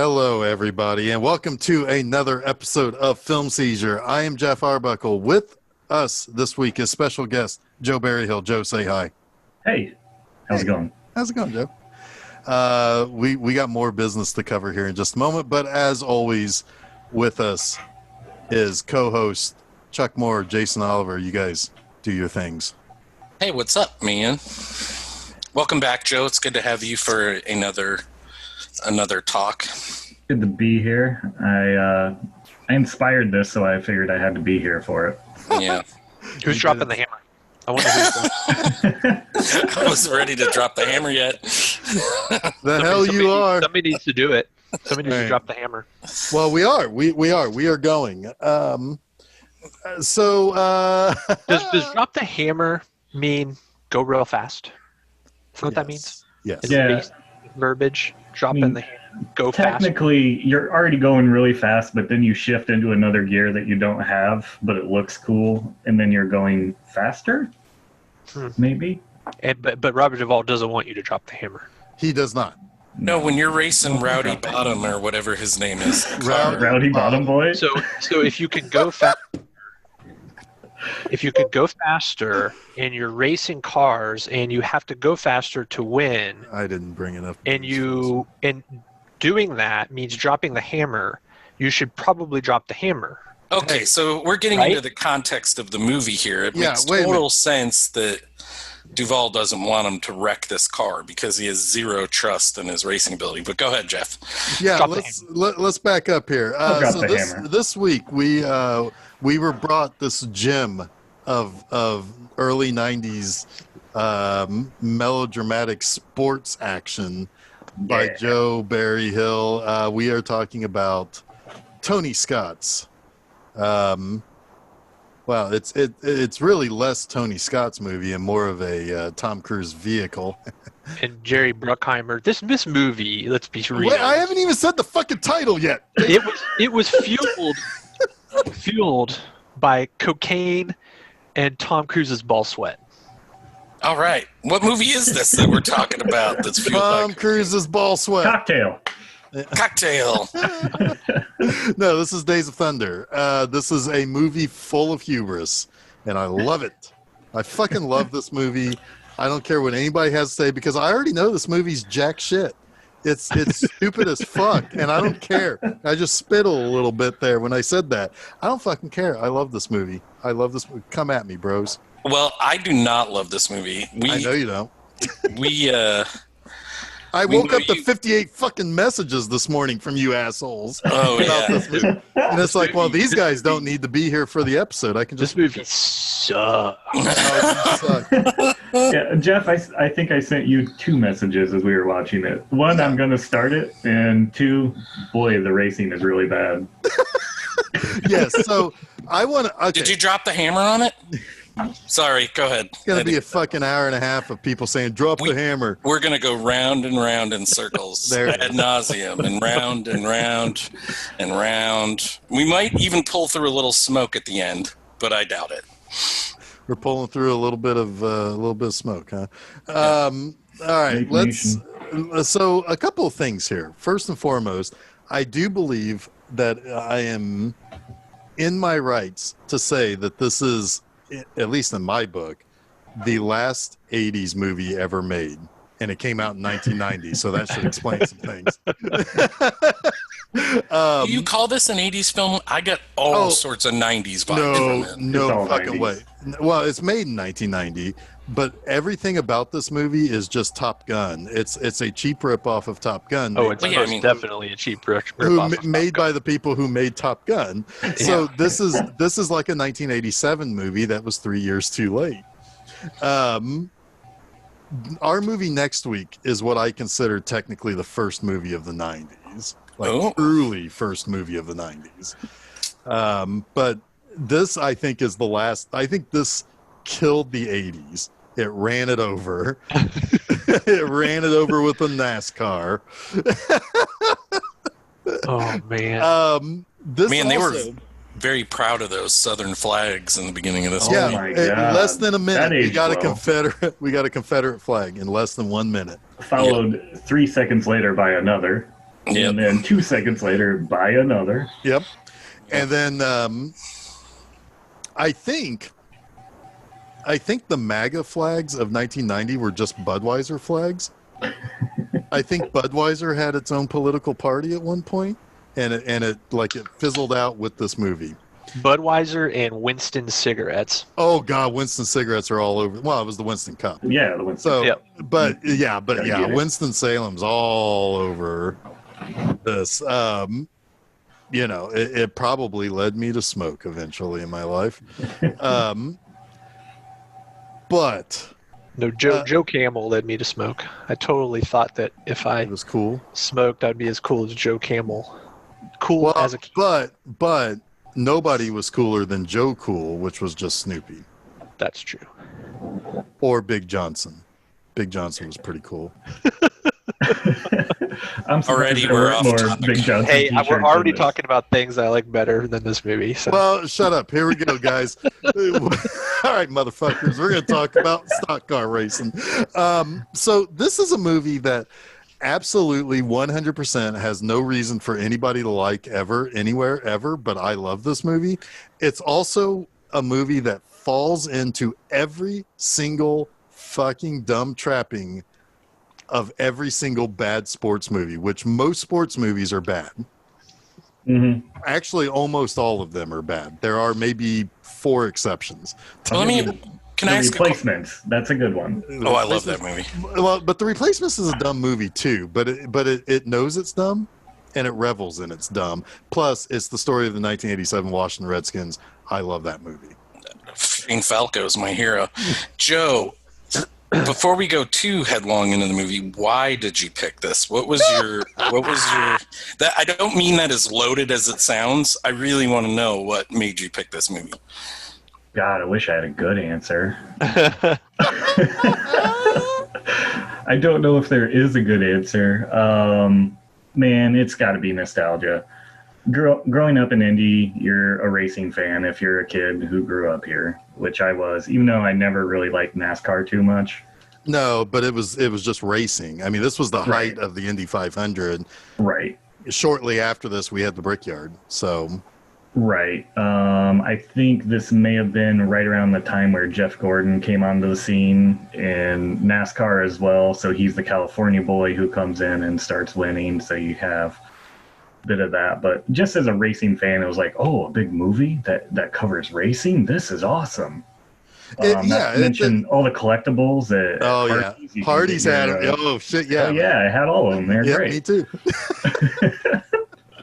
Hello, everybody, and welcome to another episode of Film Seizure. I am Jeff Arbuckle. With us this week is special guest Joe Berryhill. Joe, say hi. Hey, how's it going? How's it going, Joe? We got more business to cover here in just a moment, but as always, with us is co-host Chuck Moore, Jason Oliver. You guys do your things. Hey, what's up, man? Welcome back, Joe. It's good to have you for another talk. Good to be here. I inspired this, so I figured I had to be here for it. Yeah. Who's dropping the hammer? I wonder who's I wasn't ready to drop the hammer yet. The hell you are. Somebody needs to do it. Somebody needs to drop the hammer. Well, we are. We are going. Does drop the hammer mean go real fast? Is that what that means? Yes. Is it based on verbiage? Dropping the hammer. Go fast. Technically, you're already going really fast, but then you shift into another gear that you don't have, but it looks cool, and then you're going faster? Maybe? But Robert Duvall doesn't want you to drop the hammer. He does not. No, when you're racing Rowdy Bottom or whatever his name is. Rowdy Bottom Boy? So if you can go faster and you're racing cars and you have to go faster to win, I didn't bring it up. And doing that means dropping the hammer, you should probably drop the hammer. Okay, so we're getting into the context of the movie here. It makes total sense that Duvall doesn't want him to wreck this car because he has zero trust in his racing ability. But go ahead, Jeff. Yeah, let's back up here. So this week we were brought this gem of early 90s melodramatic sports action by Joe Berryhill. We are talking about Tony Scott's. Well, it's really less Tony Scott's movie and more of a Tom Cruise vehicle. And Jerry Bruckheimer. This movie, let's be real. Wait, I haven't even said the fucking title yet. It was fueled by cocaine and Tom Cruise's ball sweat. All right. What movie is this that we're talking about that's fueled by Tom Cruise's ball sweat. Cocktail? No, this is Days of Thunder. This is a movie full of hubris, and I love it. I fucking love this movie. I don't care what anybody has to say because I already know this movie's jack shit. It's stupid as fuck, and I don't care. I just spittle a little bit there when I said that. I don't fucking care. I love this movie. I love this movie. Come at me, bros. Well, I do not love this movie. I know you don't. I We woke know up to you- 58 fucking messages this morning from you assholes. Oh, about yeah. this movie. And it's like, well, these guys don't need to be here for the episode. I can just. This movie sucks. Yeah, Jeff, I think I sent you 2 messages as we were watching it. One, I'm going to start it, and 2, boy, the racing is really bad. Yes, so I want to. Okay. Did you drop the hammer on it? Sorry, go ahead. It's going to be a fucking hour and a half of people saying, drop the hammer. We're going to go round and round in circles ad nauseum and round and round and round. We might even pull through a little smoke at the end, but I doubt it. We're pulling through a little bit of smoke, huh? All right, so a couple of things here. First and foremost, I do believe that I am in my rights to say that this is, at least in my book, the last 80s movie ever made. And it came out in 1990, so that should explain some things. Do you call this an 80s film? I got all sorts of 90s vibes from it. No fucking way. Well, it's made in 1990, but everything about this movie is just Top Gun. It's a cheap ripoff of Top Gun. Oh, it's definitely a cheap ripoff. Made by the people who made Top Gun. So this is like a 1987 movie that was 3 years too late. Our movie next week is what I consider technically the first movie of the 90s. Truly first movie of the 90s. But this, I think, is the last. I think this killed the 80s. It ran it over. It ran it over with a NASCAR. Oh, man. They were very proud of those Southern flags in the beginning of this movie. Yeah, in less than a minute, we got a Confederate flag in less than 1 minute. Followed 3 seconds later by another. And then 2 seconds later, buy another. Yep. And then I think the MAGA flags of 1990 were just Budweiser flags. I think Budweiser had its own political party at one point, and it fizzled out with this movie. Budweiser and Winston cigarettes. Oh God, Winston cigarettes are all over. Well, it was the Winston Cup. Yeah, the Winston. So, yep. but Winston-Salem's all over this. It probably led me to smoke eventually in my life. But no, Joe Camel led me to smoke. I totally thought that if I was cool smoked, I'd be as cool as Joe Camel. Cool as a kid. But nobody was cooler than Joe Cool, which was just Snoopy. That's true. Or Big Johnson. Big Johnson was pretty cool. I'm already we're off topic. Big Johnson. Hey, we're already talking about things I like better than this movie. So. Well, shut up. Here we go, guys. All right, motherfuckers. We're going to talk about stock car racing. So this is a movie that absolutely 100% has no reason for anybody to like ever, anywhere, ever, but I love this movie. It's also a movie that falls into every single fucking dumb trapping of every single bad sports movie, which most sports movies are bad. Mm-hmm. Actually, almost all of them are bad. There are maybe 4 exceptions. Can I ask Replacements? That's a good one. Oh, I love that movie. Well, but The Replacements is a dumb movie too, but it knows it's dumb and it revels in its dumb. Plus, it's the story of the 1987 Washington Redskins. I love that movie. Shane Falco is my hero. Joe, before we go too headlong into the movie, why did you pick this? What was your that I don't mean that as loaded as it sounds. I really want to know what made you pick this movie. God, I wish I had a good answer. I don't know if there is a good answer. Man, it's got to be nostalgia. Growing up in Indy, you're a racing fan if you're a kid who grew up here, which I was, even though I never really liked NASCAR too much. No, but it was just racing. I mean, this was the height of the Indy 500. Right. Shortly after this, we had the Brickyard. So. Right. I think this may have been right around the time where Jeff Gordon came onto the scene in NASCAR as well. So he's the California boy who comes in and starts winning. So you have a bit of that. But just as a racing fan, it was like, oh, a big movie that covers racing? This is awesome. Not to mention all the collectibles at Hardee's. Yeah. Hardee's had them. Oh, shit, yeah. Oh, yeah, I had all of them. They're great. Me too.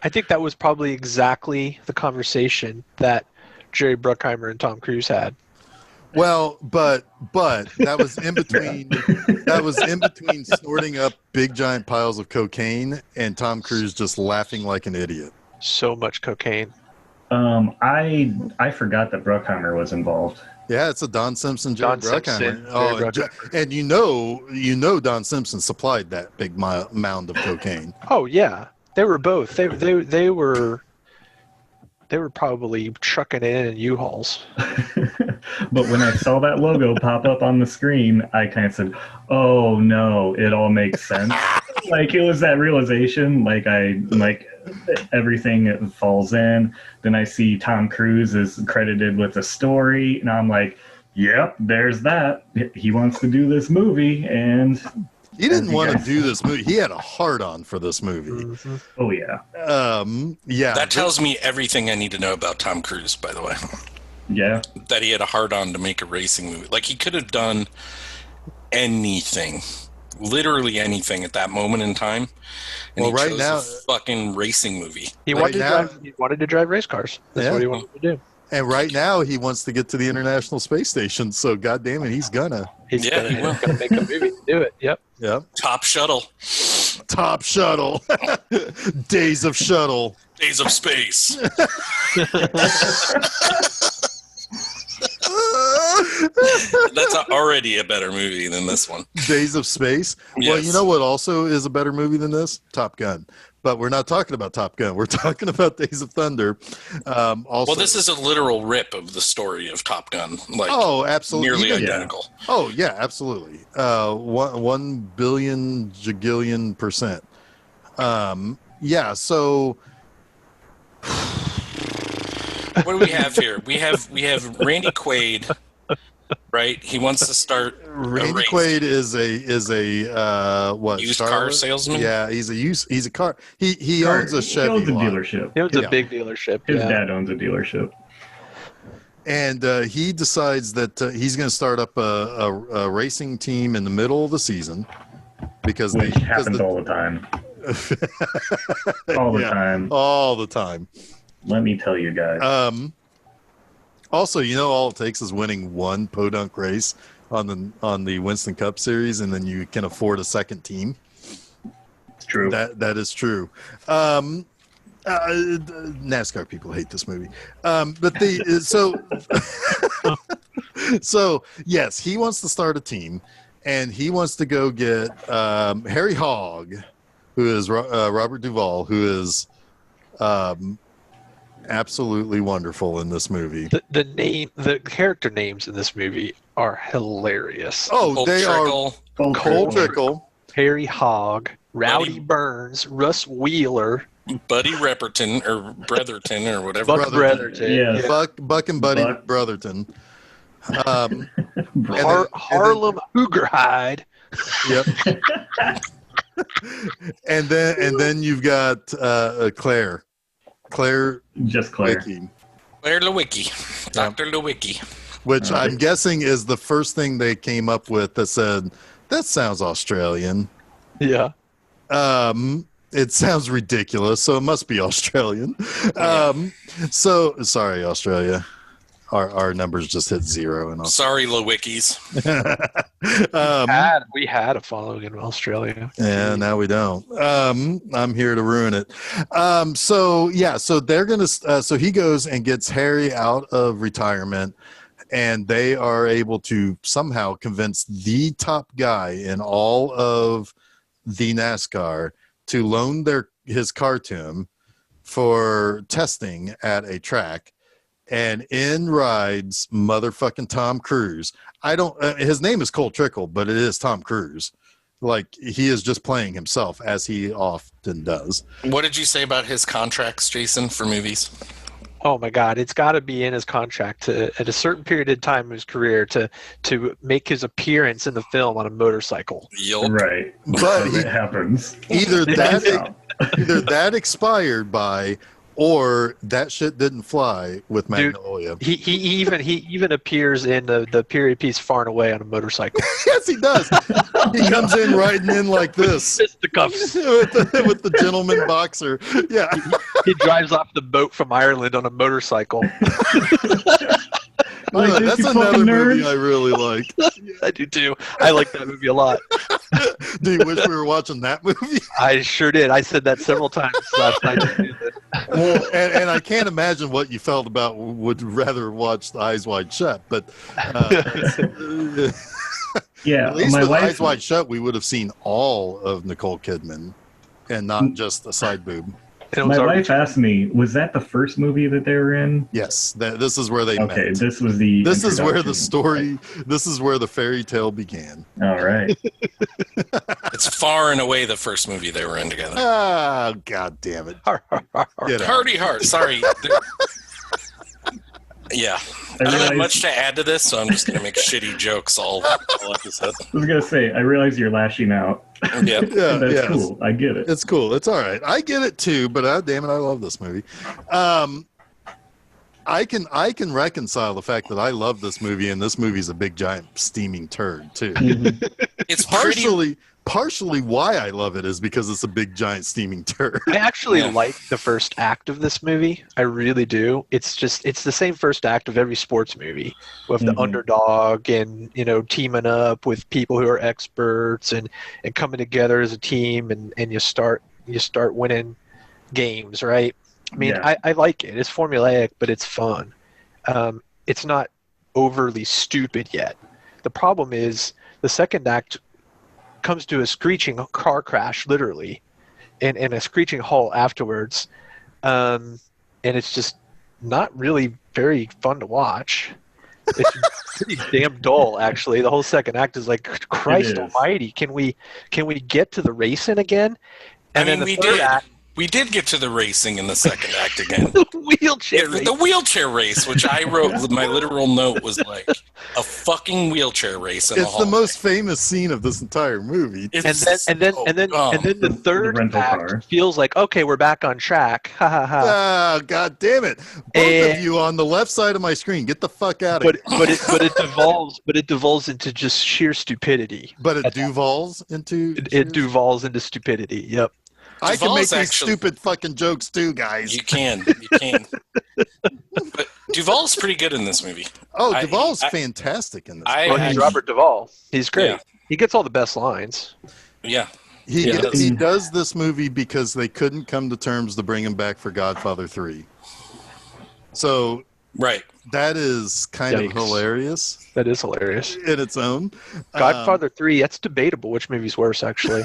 I think that was probably exactly the conversation that Jerry Bruckheimer and Tom Cruise had. Well, but that was in between. That was in between snorting up big giant piles of cocaine and Tom Cruise just laughing like an idiot. So much cocaine. I forgot that Bruckheimer was involved. Yeah, it's a Don Simpson, Jerry Bruckheimer. Bruckheimer. And you know Don Simpson supplied that big mound of cocaine. Oh yeah. They were both. They were probably trucking it in U-Hauls. But when I saw that logo pop up on the screen, I kind of said, "Oh no, it all makes sense." Like it was that realization. Like everything falls in. Then I see Tom Cruise is credited with a story, and I'm like, "Yep, there's that. He wants to do this movie." And he didn't want to do this movie. He had a hard-on for this movie. Mm-hmm. Oh, yeah. Yeah. That tells me everything I need to know about Tom Cruise, by the way. Yeah. That he had a hard-on to make a racing movie. Like, he could have done anything. Literally anything at that moment in time. And he chose a fucking racing movie. He wanted to drive race cars. That's what he wanted to do. And right now, he wants to get to the International Space Station. So, goddamn it, he's gonna. He's gonna make a movie to do it. Yep. Top Shuttle. Days of Shuttle. Days of Space. That's already a better movie than this one. Days of Space? Yes. Well, you know what also is a better movie than this? Top Gun. But we're not talking about Top Gun. We're talking about Days of Thunder. Well, this is a literal rip of the story of Top Gun. Like, absolutely. Nearly identical. Yeah. Oh, yeah, absolutely. 1 billion jagillion %. yeah. So what do we have here? We have Randy Quaid, right? He wants to start. Randy Quaid is a what? Used Charlotte? car salesman. Yeah, he's a car. He owns a Chevy. He owns a lot. dealership. He owns a big dealership. His dad owns a dealership. And he decides that he's going to start up a racing team in the middle of the season because which happens all the time. All the time. Let me tell you guys. Also, all it takes is winning one podunk race on the Winston Cup Series, and then you can afford a second team. It's true. That is true. NASCAR people hate this movie, so yes, he wants to start a team, and he wants to go get Harry Hogg, who is Robert Duvall, who is absolutely wonderful in this movie. The character names in this movie are hilarious. Oh, they are Cole Trickle, Harry Hogg, Rowdy Burns, Russ Wheeler, Buddy Repperton or Bretherton or whatever. Buck Bretherton. Yes. Buck and Buddy Brotherton. Harlem Hoogerhide. Yep. and then you've got Claire. Just Claire. Wicki. Claire Lewicki. Dr. Lewicki. Which I'm guessing is the first thing they came up with that said, that sounds Australian. Yeah. It sounds ridiculous, so it must be Australian. So sorry, Australia. Our numbers just hit 0. And sorry, Lewickies. We had a following in Australia. Yeah, now we don't. I'm here to ruin it. So they're gonna. So he goes and gets Harry out of retirement, and they are able to somehow convince the top guy in all of the NASCAR to loan his car to him for testing at a track, and in rides motherfucking Tom Cruise. His name is Cole Trickle, but it is Tom Cruise. Like, he is just playing himself, as he often does. What did you say about his contracts, Jason, for movies? Oh my God! It's got to be in his contract at a certain period of time in his career to make his appearance in the film on a motorcycle. Yep. Right, But it happens. Either that expired by, or that shit didn't fly with Magnolia. Dude, he even appears in the period piece Far and Away on a motorcycle. Yes, he does. He comes in riding in like this. Fisticuffs. with the gentleman boxer. Yeah. He drives off the boat from Ireland on a motorcycle. That's another movie I really like. I do too. I like that movie a lot. Do you wish we were watching that movie? I sure did. I said that several times last night. Well, and I can't imagine what you felt about would rather watch the Eyes Wide Shut, but yeah, at least with Eyes Wide Shut, we would have seen all of Nicole Kidman and not just a side boob. My wife asked me, was that the first movie that they were in? Yes, this is where they met. Okay, this was the This is where the story, this is where the fairy tale began. All right. It's Far and Away the first movie they were in together. Ah, God damn it. Hardy Heart, sorry. Yeah. I don't have much to add to this, so I'm just going to make shitty jokes all episode. I was going to say, I realize you're lashing out. Yeah. That's cool. I get it. It's cool. It's all right. I get it too, but damn it, I love this movie. I can reconcile the fact that I love this movie, and this movie's a big giant steaming turd too. It's partially why I love it is because it's a big giant steaming turd. I actually like the first act of this movie. I really do. It's the same first act of every sports movie with the underdog and, teaming up with people who are experts and coming together as a team and you start winning games, right? I mean, I like it. It's formulaic, but it's fun. It's not overly stupid yet. The problem is the second act comes to a screeching car crash, literally, and a screeching halt afterwards. And it's just not really very fun to watch. It's pretty damn dull, actually. The whole second act is like, Christ almighty, can we get to the racing again? And then the third act, We did get to the racing in the second act again. The wheelchair race. The wheelchair race, which I wrote, my literal note was like a fucking wheelchair race. It's the most famous scene of this entire movie. And then the third act feels like, okay, we're back on track. Ha ha ha. Ah, God damn it! Both of you on the left side of my screen, get the fuck out of here. But it devolves into just sheer stupidity. But it devolves into stupidity. Yep. I can make these stupid fucking jokes too, guys. You can. But Duvall's pretty good in this movie. Oh, Duvall's fantastic in this movie. He's Robert Duvall. He's great. Yeah. He gets all the best lines. Yeah. He does this movie because they couldn't come to terms to bring him back for Godfather 3. So right. That is kind of hilarious. That is hilarious. In its own. Godfather 3, that's debatable which movie's worse, actually.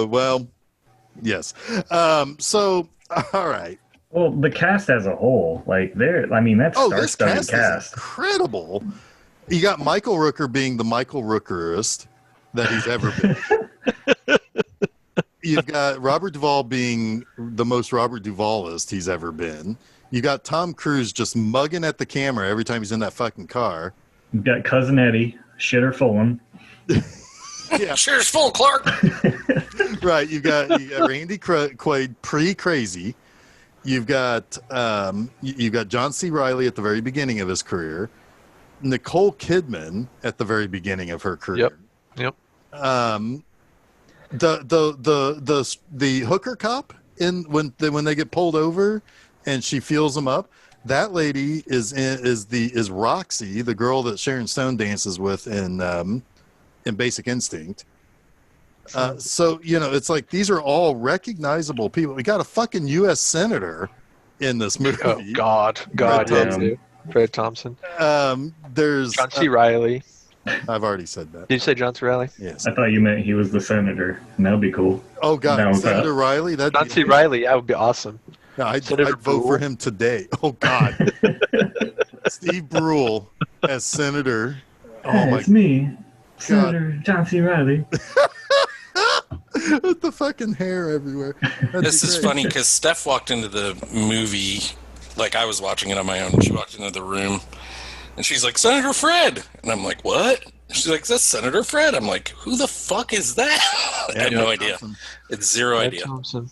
Well, yes. So, all right. Well, the cast as a whole, like, that's star-studded cast. Is incredible. You got Michael Rooker being the Michael Rookerest that he's ever been. You've got Robert Duvall being the most Robert Duvallist he's ever been. You got Tom Cruise just mugging at the camera every time he's in that fucking car. You've got Cousin Eddie, shitter Fulham. Yeah. Shitter's full, Clark. Right. You got Randy Quaid pre-crazy. You've got John C. Reilly at the very beginning of his career. Nicole Kidman at the very beginning of her career. Yep. The hooker cop when they get pulled over and she feels them up. That lady is Roxy, the girl that Sharon Stone dances with in Basic Instinct. So it's like these are all recognizable people. We got a fucking U.S. senator in this movie. Oh God, Fred Thompson. There's John C. Reilly. I've already said that. Did you say John C. Reilly? Yes. I thought you meant he was the senator. That'd be cool. Oh God, Senator Reilly. John C. Reilly. That would be awesome. Yeah, I'd vote for him today. Oh God, Steve Brule as senator. It's me, Senator John C. Reilly. With the fucking hair everywhere. This is funny because Steph walked into the movie like I was watching it on my own. She walked into the room and she's like, Senator Fred. And I'm like, what? She's like, that's Senator Fred. I'm like, who the fuck is that? I have no idea. It's zero idea. Thompson.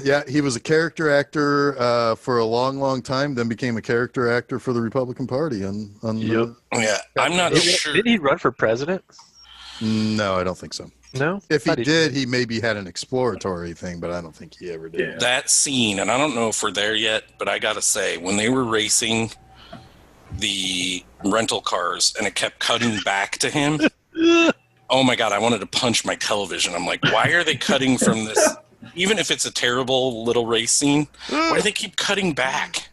Yeah, he was a character actor for a long, long time, then became a character actor for the Republican Party. Yeah, I'm not sure. Did he run for president? No, I don't think so. No? If he did, he maybe had an exploratory thing, but I don't think he ever did. Yeah. That scene, and I don't know if we're there yet, but I gotta say, when they were racing the rental cars and it kept cutting back to him, oh my God, I wanted to punch my television. I'm like, why are they cutting from this? Even if it's a terrible little race scene, why do they keep cutting back?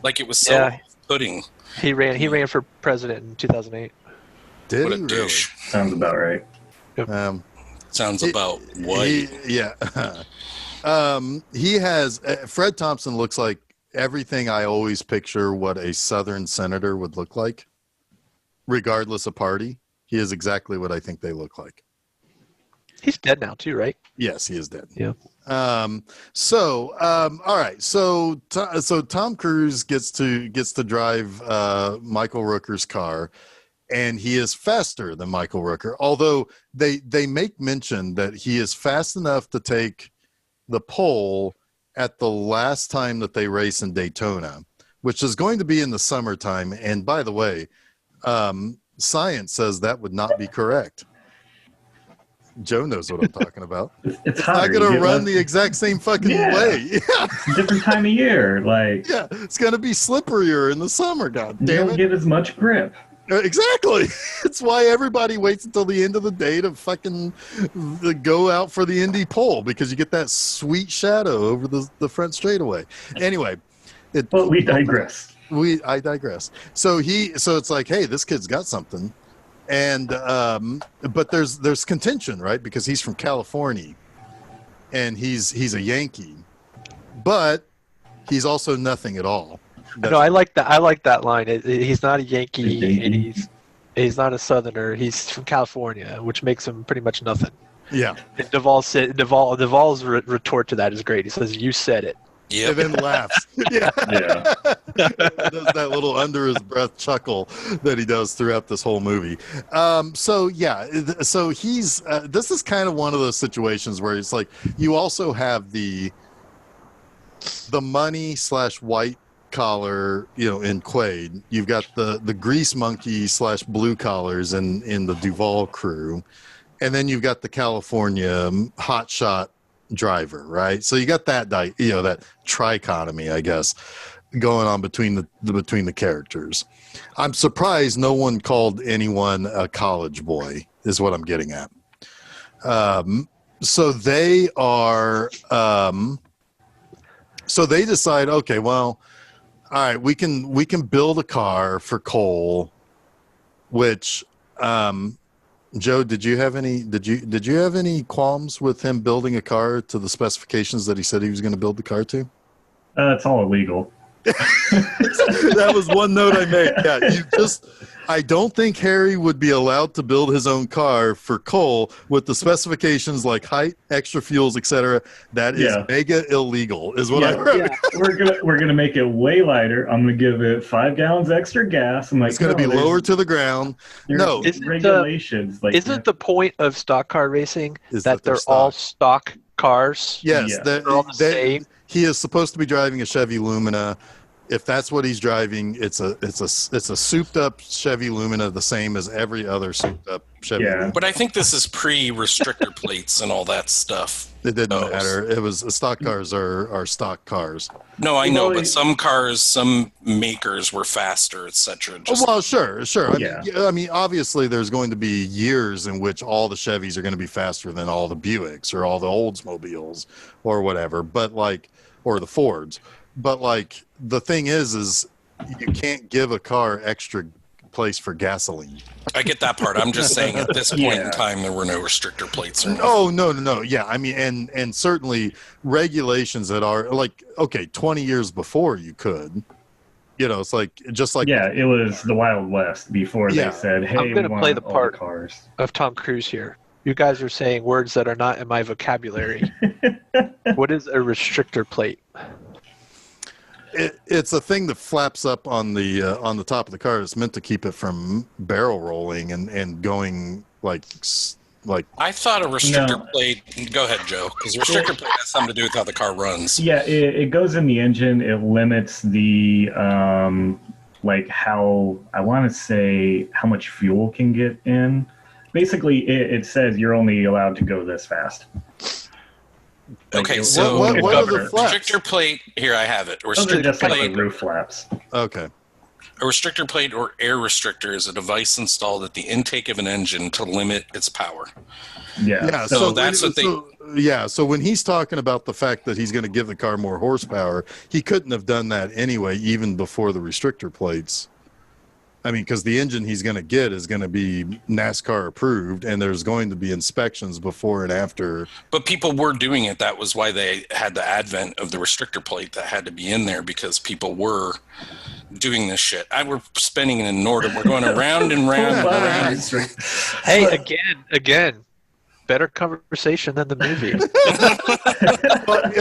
Like it was so off-putting. He ran for president in 2008. Did what he a really? douche. Sounds about right. Sounds about what? He has Fred Thompson looks like everything I always picture what a Southern senator would look like, regardless of party. He is exactly what I think they look like. He's dead now too, right? Yes, he is dead. Yeah. All right. So Tom Cruise gets to drive Michael Rooker's car, and he is faster than Michael Rooker. Although they make mention that he is fast enough to take the pole at the last time that they race in Daytona, which is going to be in the summertime. And by the way, science says that would not be correct. Joe knows what I'm talking about. It's not going to run the exact same fucking way. Yeah. Different time of year. Yeah, it's going to be slipperier in the summer. God damn it. You don't get as much grip. Exactly. It's why everybody waits until the end of the day to fucking go out for the Indy pole, because you get that sweet shadow over the front straightaway. Anyway. But we digress. I digress. So it's like, hey, this kid's got something. And but there's contention, right? Because he's from California and he's a Yankee, but he's also nothing at all. No, I like that line. He's not a Yankee, and he's not a Southerner. He's from California, which makes him pretty much nothing. Yeah. And Duvall's retort to that is great. He says, "You said it." Yep. And then laughs. Yeah. Does that little under his breath chuckle that he does throughout this whole movie. So he's this is kind of one of those situations where it's like you also have the money / white collar, in Quaid. You've got the grease monkey / blue collars in the Duvall crew, and then you've got the California hotshot driver, right? So you got that that trichotomy, I guess, going on between the characters. I'm surprised no one called anyone a college boy, is what I'm getting at. So they are so they decide, okay, well, all right, we can build a car for Cole, which Joe, did you have any qualms with him building a car to the specifications that he said he was going to build the car to? It's all illegal. That was one note I made. Yeah, I don't think Harry would be allowed to build his own car for Cole with the specifications like height, extra fuels, etc. That is mega illegal, is what I wrote. Yeah. We're gonna make it way lighter. I'm gonna give it 5 gallons extra gas. I'm like, it's gonna be lower to the ground. No regulations. Isn't the point of stock car racing that they're all stock cars? Yes, they're all the same. He is supposed to be driving a Chevy Lumina. If that's what he's driving, it's a souped up Chevy Lumina, the same as every other souped up Chevy Lumina. But I think this is pre-restrictor plates and all that stuff. It didn't matter. It was stock cars are stock cars. No, I know, but some cars, some makers were faster, etc. Well, sure. I mean, obviously, there's going to be years in which all the Chevys are going to be faster than all the Buicks or all the Oldsmobiles or whatever. But or the Fords. But the thing is you can't give a car extra place for gasoline. I get that part. I'm just saying at this point in time, there were no restrictor plates. Oh, no. Yeah, I mean, and certainly regulations that are 20 years before you could. It's just like it was the Wild West before they said, "Hey, I'm going to play the part cars of Tom Cruise here." You guys are saying words that are not in my vocabulary. What is a restrictor plate? It's a thing that flaps up on the top of the car. It's meant to keep it from barrel rolling and going like. I thought a restrictor plate. Go ahead, Joe, because restrictor plate has something to do with how the car runs. Yeah, it goes in the engine. It limits the how I want to say how much fuel can get in. Basically, it says you're only allowed to go this fast. Okay, so what are the flaps? Restrictor plate, here I have it. Restrictor plate, like roof flaps. Okay. A restrictor plate or air restrictor is a device installed at the intake of an engine to limit its power. Yeah. So that's what they... So when he's talking about the fact that he's going to give the car more horsepower, he couldn't have done that anyway, even before the restrictor plates. I mean, because the engine he's going to get is going to be NASCAR approved, and there's going to be inspections before and after. But people were doing it. That was why they had the advent of the restrictor plate that had to be in there, because people were doing this shit. We're spinning it in order. We're going around and round and round. Hey, again. Better conversation than the movie. But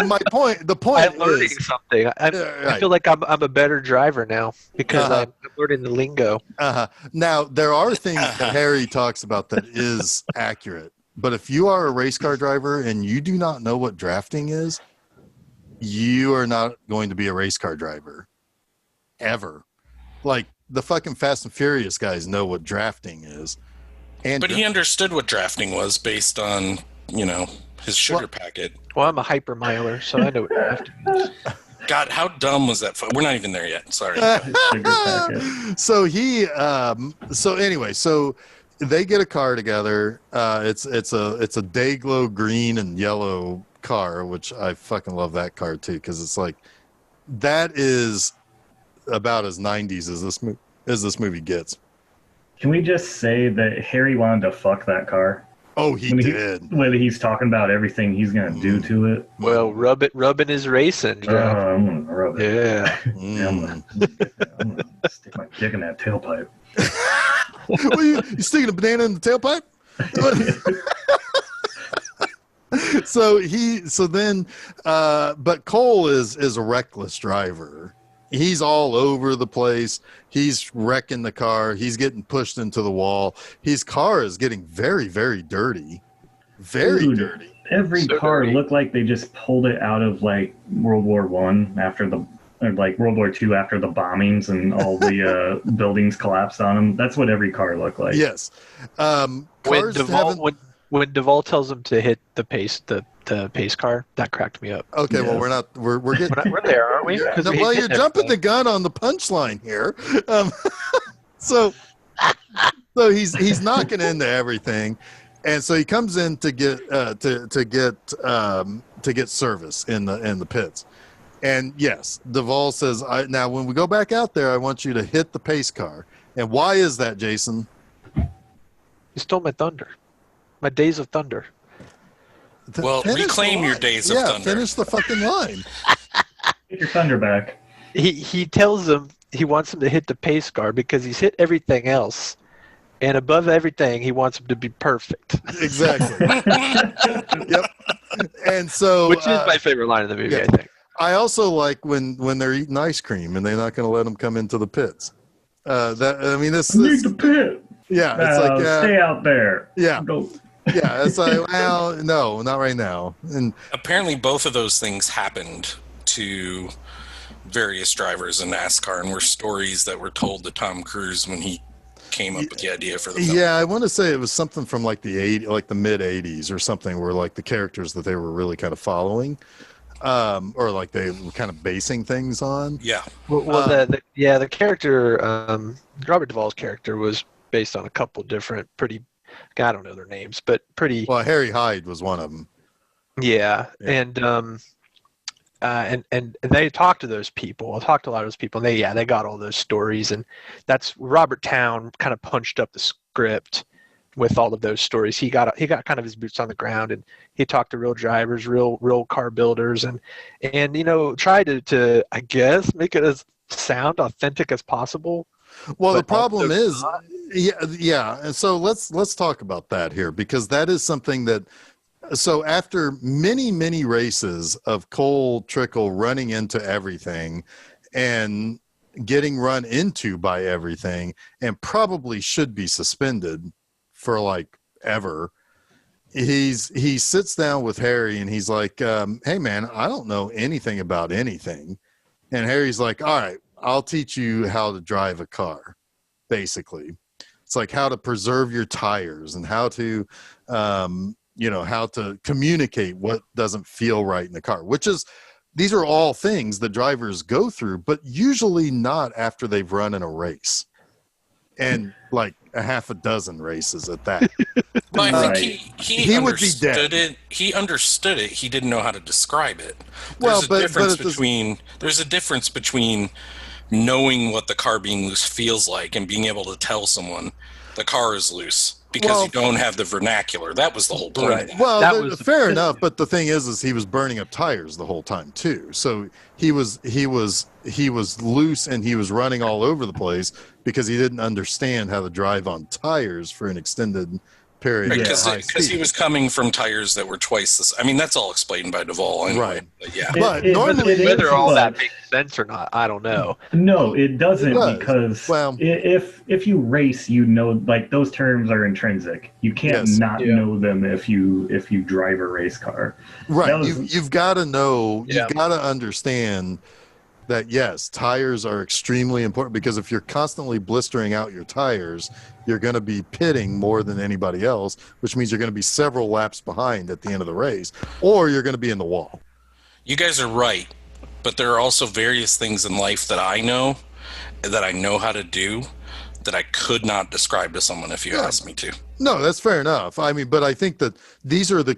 the point I'm learning something. I feel like I'm a better driver now because I'm learning the lingo. Now, there are things that Harry talks about that is accurate. But if you are a race car driver and you do not know what drafting is, you are not going to be a race car driver. Ever. Like, the fucking Fast and Furious guys know what drafting is. But he understood what drafting was based on, his sugar packet. Well, I'm a hyper miler, so I know what drafting is. God, how dumb was that? We're not even there yet. Sorry. So so they get a car together. It's a Day-Glo green and yellow car, which I fucking love that car too, because it's like that is about as 90s as this movie gets. Can we just say that Harry wanted to fuck that car? Oh, he did. When he's talking about everything he's going to do to it. Well, rubbing is racing. I'm going to rub it. Yeah. I'm going to stick my dick in that tailpipe. Well, you sticking a banana in the tailpipe? But Cole is a reckless driver. He's all over the place. He's wrecking the car. He's getting pushed into the wall. His car is getting very, very dirty. Very dirty. Every car looked like they just pulled it out of like World War One like World War II after the bombings and all the buildings collapsed on them. That's what every car looked like. Yes. When Duvall tells him to hit the pace car, that cracked me up. Okay, well we're getting we're there, aren't we? Yeah. No, well, you're jumping the gun on the punchline here. So he's knocking into everything, and so he comes in to get service in the pits. And yes, Duvall says, now when we go back out there, I want you to hit the pace car. And why is that, Jason? You stole my thunder. My days of thunder. Well, reclaim your days of thunder. Yeah, finish the fucking line. Get your thunder back. He tells him he wants him to hit the pace car because he's hit everything else. And above everything, he wants him to be perfect. Exactly. Yep. And so, which is my favorite line in the movie, I think. I also like when they're eating ice cream and they're not going to let them come into the pits. Need the pit. Yeah, it's like stay out there. Yeah, Go. Yeah, it's like, well, no, not right now. And apparently, both of those things happened to various drivers in NASCAR, and were stories that were told to Tom Cruise when he came up with the idea for the film. Yeah, I want to say it was something from like the mid '80s or something, where like the characters that they were really kind of following. Or like they were kind of basing things on. Yeah. Well, the character, Robert Duvall's character was based on a couple different I don't know their names, but pretty. Well, Harry Hyde was one of them. Yeah. And they talked to those people. I talked to a lot of those people, and they got all those stories, and that's Robert Towne kind of punched up the script with all of those stories. He got kind of his boots on the ground, and he talked to real drivers, real car builders, and tried to I guess make it as sound authentic as possible. Well, the problem is, yeah. And so let's talk about that here, because that is something that. So after many races of Cole Trickle running into everything, and getting run into by everything, and probably should be suspended for like ever, he sits down with Harry and he's like, hey man, I don't know anything about anything. And Harry's like, all right, I'll teach you how to drive a car. Basically, it's like how to preserve your tires and how to how to communicate what doesn't feel right in the car, these are all things that drivers go through, but usually not after they've run in a race. And like a half a dozen races at that. Well, I think he would be dead. He understood it. He didn't know how to describe it. There's a difference between knowing what the car being loose feels like and being able to tell someone the car is loose because you don't have the vernacular. That was the whole point. Right. Well, fair enough. But the thing is he was burning up tires the whole time too. So he was loose and he was running all over the place because he didn't understand how to drive on tires for an extended period. Because he was coming from tires that were twice this. I mean, that's all explained by Duvall anyway. Right. But yeah. But normally, whether all that makes sense or not, I don't know. No, it doesn't, because if you race, like those terms are intrinsic. You can't know them if you drive a race car. Right. You've got to know. You've got to understand that yes, tires are extremely important, because if you're constantly blistering out your tires, you're going to be pitting more than anybody else, which means you're going to be several laps behind at the end of the race, or you're going to be in the wall. You guys are right, but there are also various things in life that I know how to do that I could not describe to someone if you asked me to. No, that's fair enough. I mean, but I think that these are the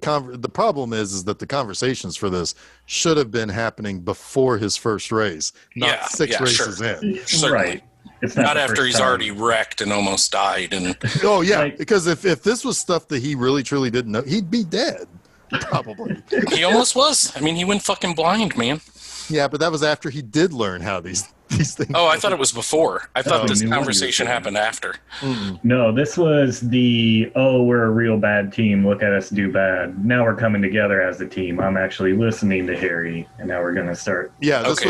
problem is that the conversations for this should have been happening before his first race, not six races in. Certainly. Right. It's not after he's already wrecked and almost died. And oh yeah, because if this was stuff that he really truly didn't know, he'd be dead. Probably. He almost was. I mean, he went fucking blind, man. Yeah, but that was after he did learn how these these things. Oh, I thought it was before. I thought this conversation happened after. No, this was we're a real bad team. Look at us do bad. Now we're coming together as a team. I'm actually listening to Harry, and now we're going to start. Yeah, this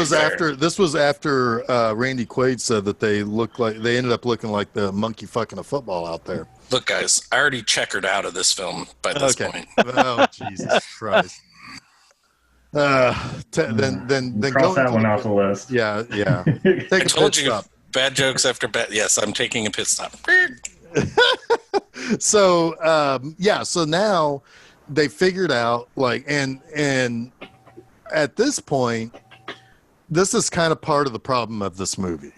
was after Randy Quaid said that they ended up looking like the monkey fucking a football out there. Look, guys, I already checkered out of this film by this point. Oh, Jesus Christ. Then cross that one off the list. Yeah. I told you, bad jokes after bad. Yes, I'm taking a pit stop. So now they figured out and at this point, this is kind of part of the problem of this movie.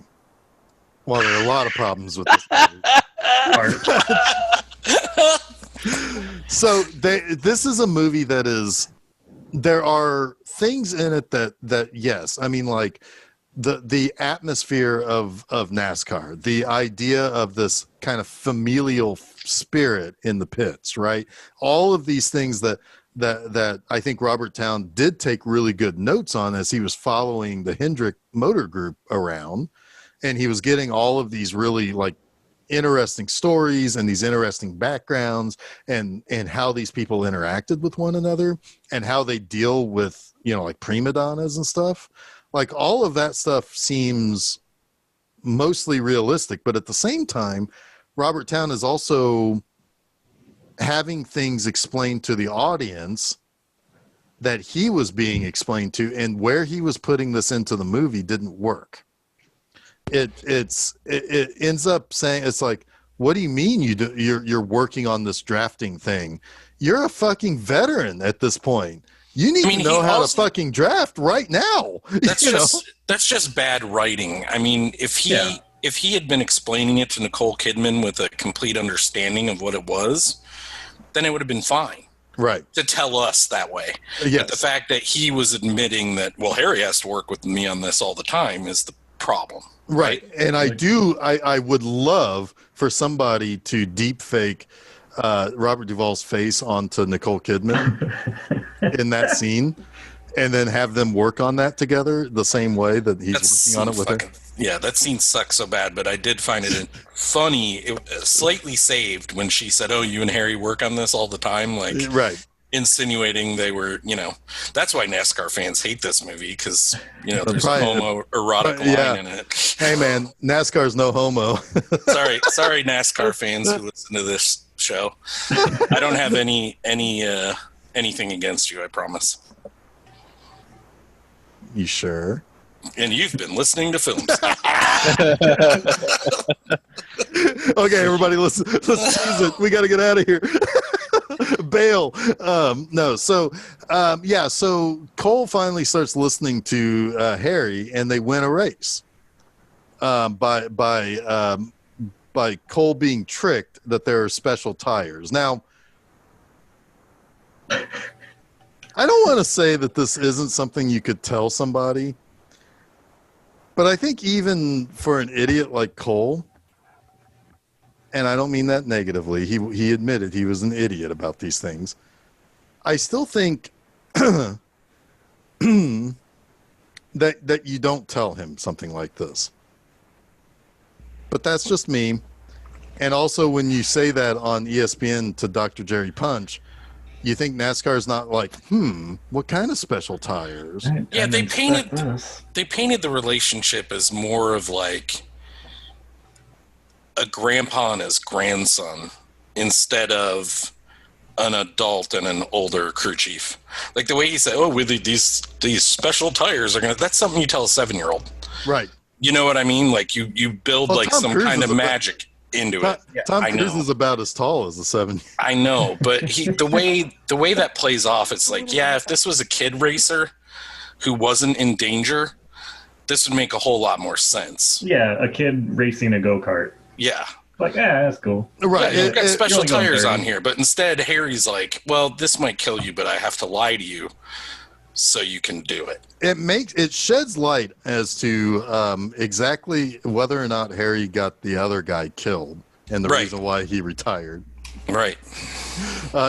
Well, there are a lot of problems with this movie. So this is a movie that is. There are things in it that yes, I mean, like the atmosphere of NASCAR, the idea of this kind of familial spirit in the pits, right? All of these things that I think Robert Towne did take really good notes on as he was following the Hendrick Motor Group around, and he was getting all of these really interesting stories and these interesting backgrounds and how these people interacted with one another and how they deal with, prima donnas and stuff. Like all of that stuff seems mostly realistic, but at the same time, Robert Towne is also having things explained to the audience that he was being explained to, and where he was putting this into the movie didn't work. It ends up saying, it's like, what do you mean you're working on this drafting thing? You're a fucking veteran at this point. You need to know how to fucking draft right now. That's just bad writing. I mean, if he had been explaining it to Nicole Kidman with a complete understanding of what it was, then it would have been fine. Right. To tell us that way. Yes. But the fact that he was admitting that, well, Harry has to work with me on this all the time is the problem. Right. And I would love for somebody to deep fake Robert Duvall's face onto Nicole Kidman in that scene and then have them work on that together the same way that he's working on it with her. Yeah, that scene sucks so bad, but I did find it funny, slightly saved when she said, oh, you and Harry work on this all the time. Right. Insinuating they were, that's why NASCAR fans hate this movie because, there's a homoerotic line in it. Hey, man, NASCAR's no homo. Sorry, NASCAR fans who listen to this show. I don't have anything against you, I promise. You sure? And you've been listening to Films. Okay, everybody, let's use it. We got to get out of here. Bail. So Cole finally starts listening to Harry, and they win a race by Cole being tricked that there are special tires. Now, I don't want to say that this isn't something you could tell somebody, but I think even for an idiot like Cole, and I don't mean that negatively, he admitted he was an idiot about these things. I still think that you don't tell him something like this. But that's just me. And also when you say that on ESPN to Dr. Jerry Punch, you think NASCAR is not like, what kind of special tires? Yeah, they painted the relationship as more of like a grandpa and his grandson instead of an adult and an older crew chief. Like the way he said, oh, with these special tires are gonna, that's something you tell a 7-year-old. Right. You know what I mean? Like you build like Tom some Cruise kind of magic into it. Tom Cruise is about as tall as a 7. I know, but the way that plays off, it's like, yeah, if this was a kid racer who wasn't in danger, this would make a whole lot more sense. Yeah, a kid racing a go-kart. Yeah. Like, that's cool. Right. Yeah, you've got special tires on here, but instead Harry's like, well, this might kill you, but I have to lie to you so you can do it. It sheds light as to exactly whether or not Harry got the other guy killed and the reason why he retired. Right.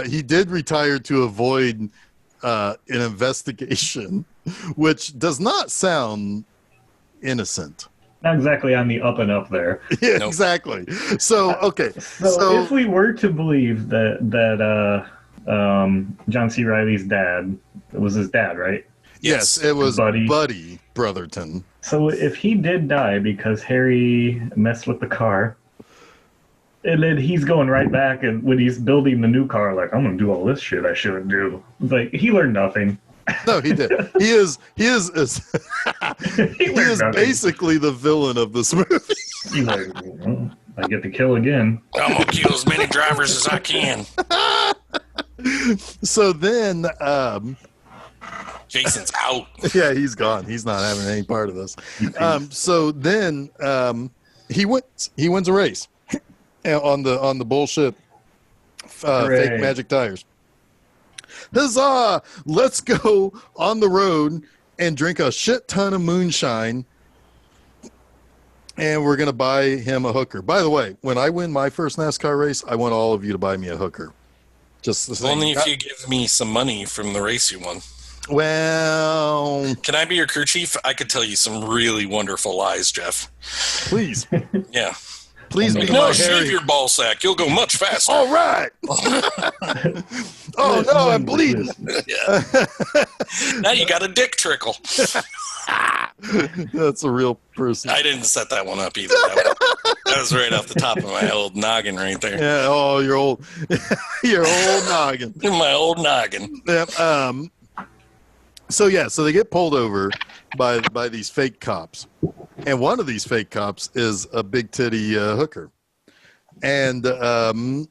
He did retire to avoid an investigation, which does not sound innocent. Not exactly on the up and up there. Yeah, nope. Exactly. So, okay. So if we were to believe that John C. Reilly's dad, it was his dad, right? Yes, it was Buddy Brotherton. So if he did die because Harry messed with the car, and then he's going right back, and when he's building the new car, like, I'm going to do all this shit I shouldn't do. Like, he learned nothing. No, he did. He is basically the villain of this movie. He's like, well, I get to kill again. I'm going to kill as many drivers as I can. So then... Jason's out. Yeah, he's gone. He's not having any part of this. So then he wins a race on the bullshit fake magic tires. Huzzah! Let's go on the road and drink a shit ton of moonshine, and we're gonna buy him a hooker. By the way, when I win my first NASCAR race, I want all of you to buy me a hooker. Just the thing. Only if you give me some money from the race you won. Well, can I be your crew chief? I could tell you some really wonderful lies, Jeff. Please. Yeah. Please be no, shave your ball sack. You'll go much faster. All right. Oh, no, I'm bleeding. Yeah. Now you got a dick trickle. That's a real person. I didn't set that one up either. That was right off the top of my old noggin right there. Yeah, oh, your old noggin. My old noggin. Yep. So they get pulled over by these fake cops, and one of these fake cops is a big titty hooker, and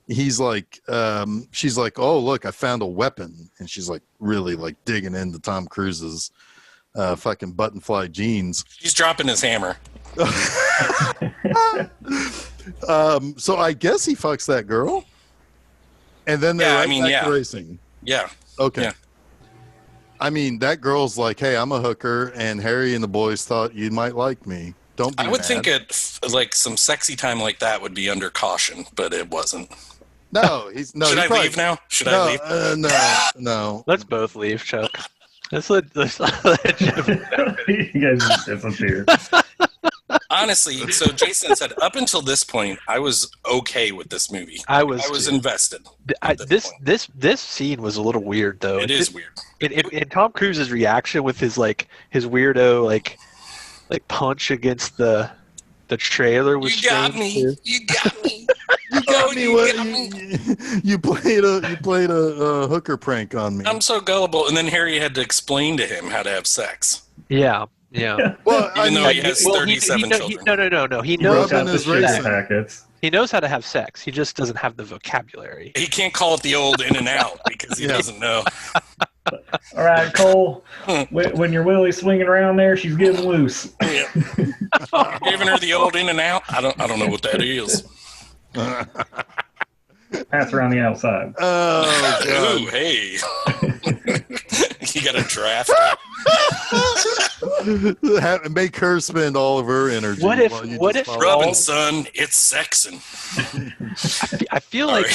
he's like, she's like, oh look, I found a weapon, and she's like really like digging into Tom Cruise's fucking button fly jeans. She's dropping his hammer. So I guess he fucks that girl, and then they're back to racing. Yeah. Okay. Yeah. I mean, that girl's like, hey, I'm a hooker, and Harry and the boys thought you might like me. Don't be I would mad. think like some sexy time like that would be under caution, but it wasn't. No, he's no. Should I leave now? Should I leave? No. Let's both leave, Chuck. Let's let Jeff. You guys just disappear. Honestly, so Jason said up until this point, I was okay with this movie. I was invested. This scene was a little weird though. It is weird. And Tom Cruise's reaction with his weirdo like punch against the trailer was You got me. Too. You got me. You played a hooker prank on me. I'm so gullible. And then Harry had to explain to him how to have sex. Yeah. Well, even though he has 37 children. No. He knows how to packets. He knows how to have sex. He just doesn't have the vocabulary. He can't call it the old in and out because he doesn't know. All right, Cole. When your Willie's swinging around there, she's getting loose. Yeah. Giving her the old in and out. I don't know what that is. Pass her on the outside. Oh, God. Ooh, hey. You got a draft. Make her spend all of her energy. What if rubbing, son? It's sexing. I feel like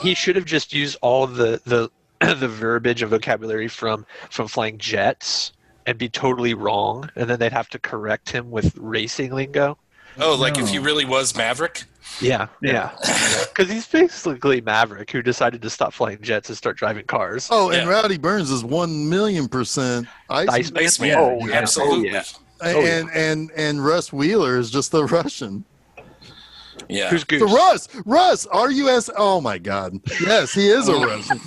he should have just used all the verbiage and vocabulary from Flying Jets and be totally wrong, and then they'd have to correct him with racing lingo. Oh, like if he really was Maverick? Yeah. Because he's basically Maverick who decided to stop flying jets and start driving cars. Oh, and Rowdy Burns is 1,000,000% Iceman. Oh, yeah. Absolutely. And Russ Wheeler is just the Russian. Yeah. Who's Goose? So Russ, R-U-S. Oh my God. Yes, he is a Russian.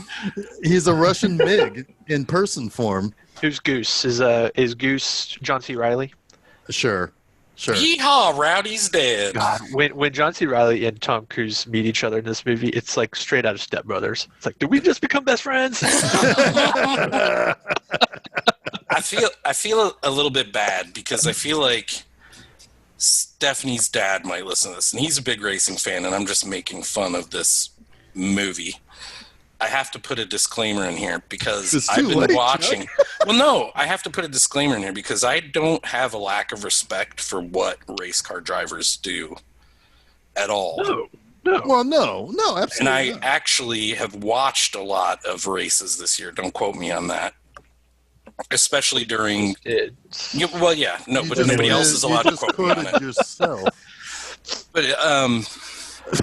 He's a Russian MiG in person form. Who's Goose? Is Goose John C. Reilly? Sure. Yeehaw, Rowdy's dead. God, when John C. Reilly and Tom Cruise meet each other in this movie, it's like straight out of Step Brothers. It's like, did we just become best friends? I feel a little bit bad because I feel like Stephanie's dad might listen to this, and he's a big racing fan, and I'm just making fun of this movie. I have to put a disclaimer in here because I've been watching. Well, no, I have to put a disclaimer in here because I don't have a lack of respect for what race car drivers do at all. No. Well, no, absolutely. And I actually have watched a lot of races this year. Don't quote me on that. especially during. But just nobody else is allowed to quote me on it. Yourself. But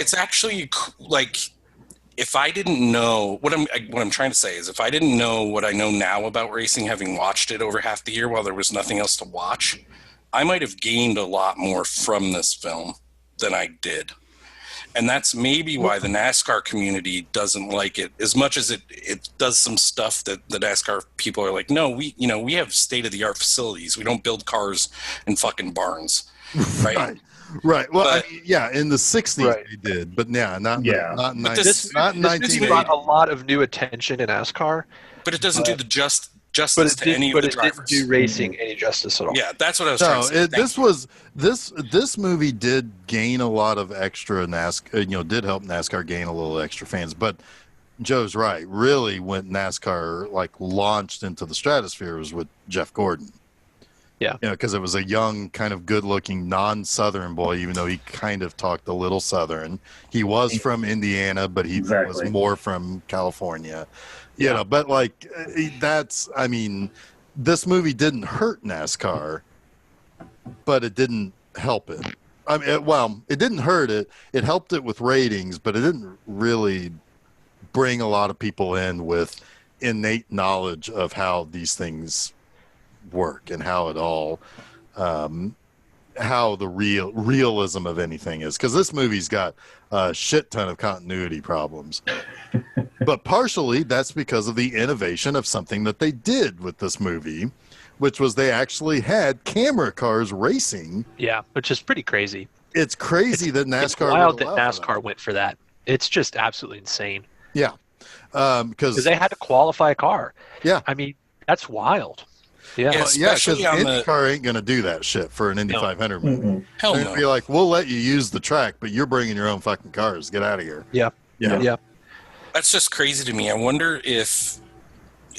it's actually like, if I didn't know what I'm trying to say is, if I didn't know what I know now about racing, having watched it over half the year while there was nothing else to watch, I might have gained a lot more from this film than I did. And that's maybe why the NASCAR community doesn't like it as much as it does some stuff that the NASCAR people are like, no, we have state-of-the-art facilities. We don't build cars in fucking barns. Right. Right. Well, I mean, in the 60s they did, but not in 1980. This movie brought a lot of new attention in NASCAR. But it doesn't do the justice to any of the drivers. But it didn't do racing any justice at all. Yeah, that's what I was trying to say. This movie did gain a lot of extra NASCAR, did help NASCAR gain a little extra fans. But Joe's right. Really, when NASCAR launched into the stratosphere was with Jeff Gordon. Yeah. Because it was a young, kind of good-looking, non-Southern boy, even though he kind of talked a little Southern. He was from Indiana, but he was more from California. But this movie didn't hurt NASCAR, but it didn't help it. I mean, it didn't hurt it. It helped it with ratings, but it didn't really bring a lot of people in with innate knowledge of how these things work and how it all how the realism of anything is, because this movie's got a shit ton of continuity problems. But partially that's because of the innovation of something that they did with this movie, which was they actually had camera cars racing. Yeah, which is pretty crazy. It's crazy that NASCAR. It's wild that NASCAR went for that. It's just absolutely insane. Yeah, because they had to qualify a car. Yeah, I mean, that's wild. Yeah, because IndyCar ain't going to do that shit for an Indy 500 movie. Mm-hmm. Hell They're no. be like, we'll let you use the track, but you're bringing your own fucking cars. Get out of here. Yeah. That's just crazy to me. I wonder if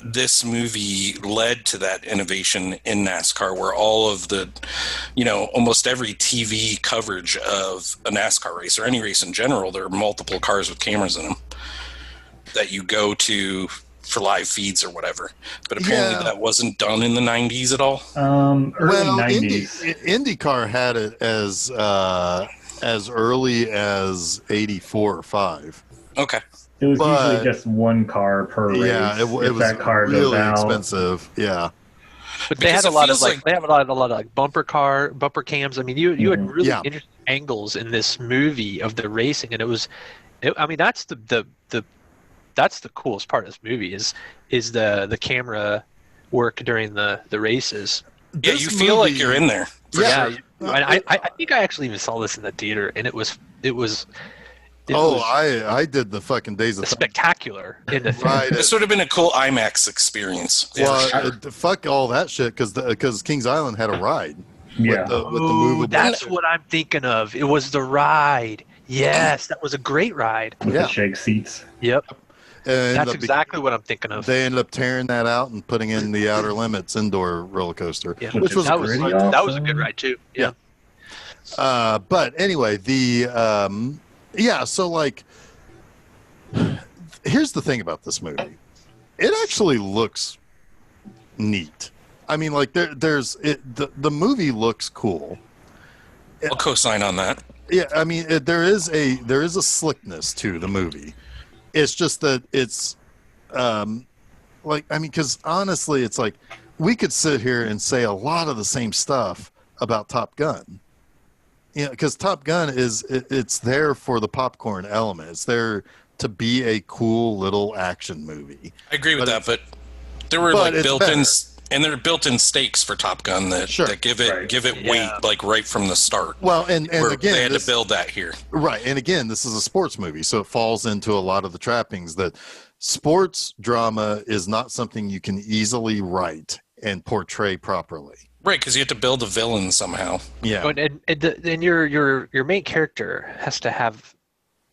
this movie led to that innovation in NASCAR, where all of the, almost every TV coverage of a NASCAR race or any race in general, there are multiple cars with cameras in them that you go to for live feeds or whatever. But apparently that wasn't done in the 90s at all. Early 90s. IndyCar had it as early as 84 or 5. Okay. It was usually just one car per race. Yeah, it was that car really goes out. expensive. Yeah. But they had a lot of bumper cams. I mean, you had really interesting angles in this movie of the racing, and that's that's the coolest part of this movie is the camera work during the races. Yeah, you feel like you're in there. Yeah, I think I actually even saw this in the theater, and it was I did the fucking Days of spectacular in the theater. Right. This would have been a cool IMAX experience. Well, fuck all that shit, because Kings Island had a ride. Yeah. With the movable. That's what I'm thinking of. It was the ride. Yes, that was a great ride. With the shake seats. Yep. And that's exactly what I'm thinking of. They ended up tearing that out and putting in the Outer Limits indoor roller coaster, which was that was a good ride too. Yeah. But anyway, so here's the thing about this movie. It actually looks neat. I mean, the movie looks cool. I'll co-sign on that. Yeah, I mean, there is a slickness to the movie. It's just that it's, because honestly, it's like we could sit here and say a lot of the same stuff about Top Gun. Because Top Gun it's there for the popcorn element. It's there to be a cool little action movie. I agree with that, but there were built-in, and there are built-in stakes for Top Gun that give it weight right from the start. Well, and again, they had to build that here, right? And again, this is a sports movie, so it falls into a lot of the trappings that sports drama is not something you can easily write and portray properly. Right, because you have to build a villain somehow. Yeah, and your main character has to have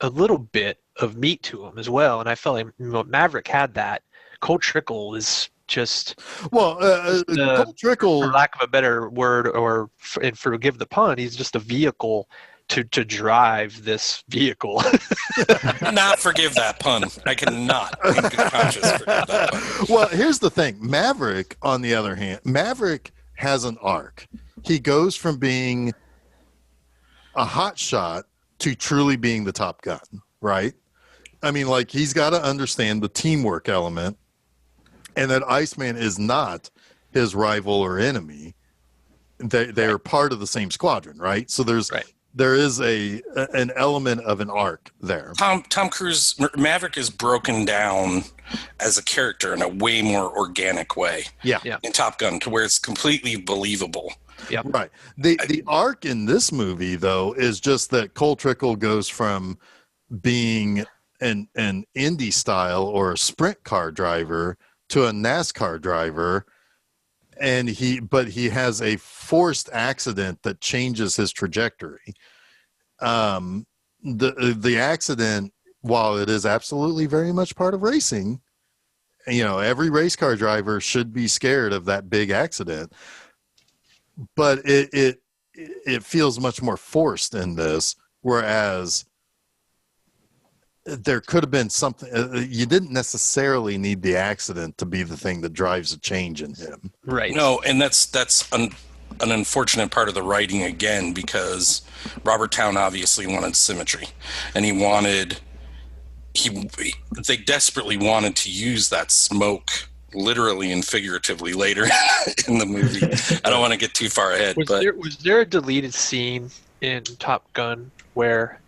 a little bit of meat to him as well, and I felt like Maverick had that. Cole Trickle is just Cole Trickle, for lack of a better word, and forgive the pun, he's just a vehicle to drive this vehicle. Not forgive that pun. I cannot in good conscience forgive that pun. Well, here's the thing. Maverick, on the other hand, Maverick has an arc. He goes from being a hot shot to truly being the Top Gun, right? I mean, like, he's got to understand the teamwork element, and that Iceman is not his rival or enemy. They are part of the same squadron, right? So there is an element of an arc there. Tom Cruise, Maverick is broken down as a character in a way more organic way. Yeah. In Top Gun, to where it's completely believable. Yep. Right. The arc in this movie, though, is just that Cole Trickle goes from being an Indy style or a sprint car driver to a NASCAR driver, and he has a forced accident that changes his trajectory. The accident, while it is absolutely very much part of racing, you know, every race car driver should be scared of that big accident, but it feels much more forced in this, whereas there could have been something. You didn't necessarily need the accident to be the thing that drives a change in him. Right. No, and that's an unfortunate part of the writing again, because Robert Towne obviously wanted symmetry, and they desperately wanted to use that smoke literally and figuratively later in the movie. I don't want to get too far ahead. Was there a deleted scene in Top Gun where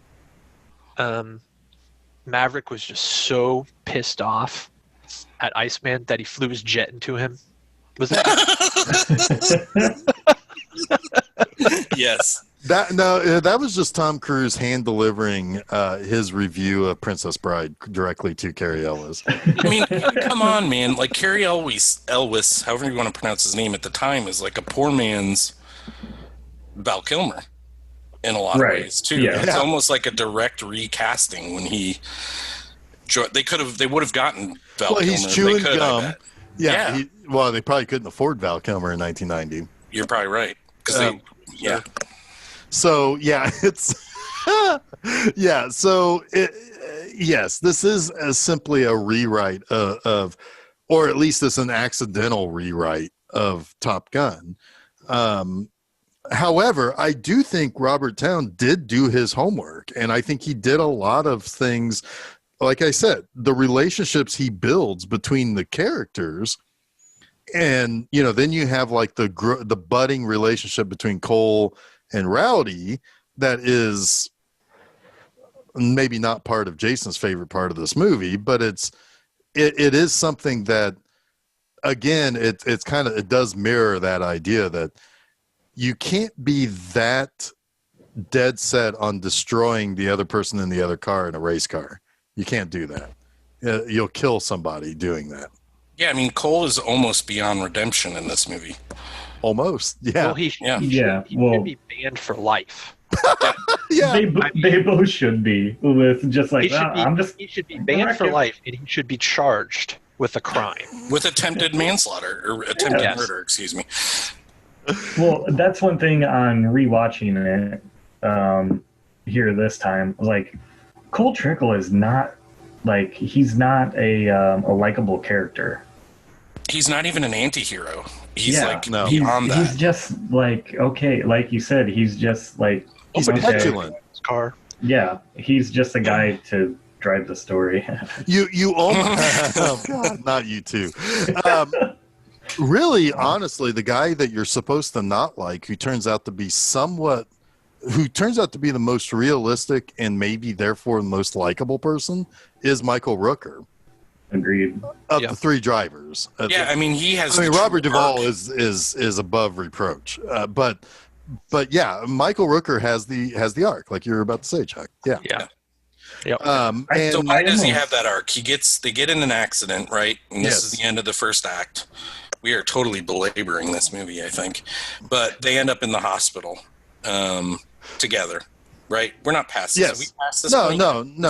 Maverick was just so pissed off at Iceman that he flew his jet into him? Was that? Yes. That was just Tom Cruise hand delivering his review of Princess Bride directly to Cary Elwes. I mean, come on, man. Like, Cary Elwes, however you want to pronounce his name at the time, is like a poor man's Val Kilmer in a lot of ways too. Yeah. It's almost like a direct recasting when they would have gotten Val Kilmer. He's chewing they could, gum. Yeah. They probably couldn't afford Val Kilmer in 1990. You're probably right. So it's So yes, this is simply a rewrite of, or at least it's an accidental rewrite of Top Gun. However, I do think Robert Towne did do his homework, and I think he did a lot of things. Like I said, the relationships he builds between the characters, and then you have like the budding relationship between Cole and Rowdy that is maybe not part of Jason's favorite part of this movie, but it is something that, again, it does mirror that idea that you can't be that dead set on destroying the other person in the other car in a race car. You can't do that. You'll kill somebody doing that. Yeah, I mean, Cole is almost beyond redemption in this movie. Almost, yeah. Well, he should be banned for life. Yeah, they both should be. With just like he should be banned for life, and he should be charged with a crime, with attempted manslaughter or attempted murder. Excuse me. Well, that's one thing on rewatching it here this time. Like, Cole Trickle is not he's not a likable character. He's not even an anti-hero. He's beyond that. He's just like, okay, like you said, he's just like he's petulant. Car. Yeah, he's just a guy to drive the story. You almost oh God, not you too. Really, honestly, the guy that you're supposed to not like, who turns out to be the most realistic and maybe therefore the most likable person, is Michael Rooker. Agreed. Of the three drivers. Robert Duvall is above reproach, but yeah, Michael Rooker has the arc, like you were about to say, Chuck. Yeah. Yep. So why does he have that arc? They get in an accident, right? And this is the end of the first act. We are totally belaboring this movie, I think, but they end up in the hospital together, right? We're not past this. Yes. Are we past this No. point?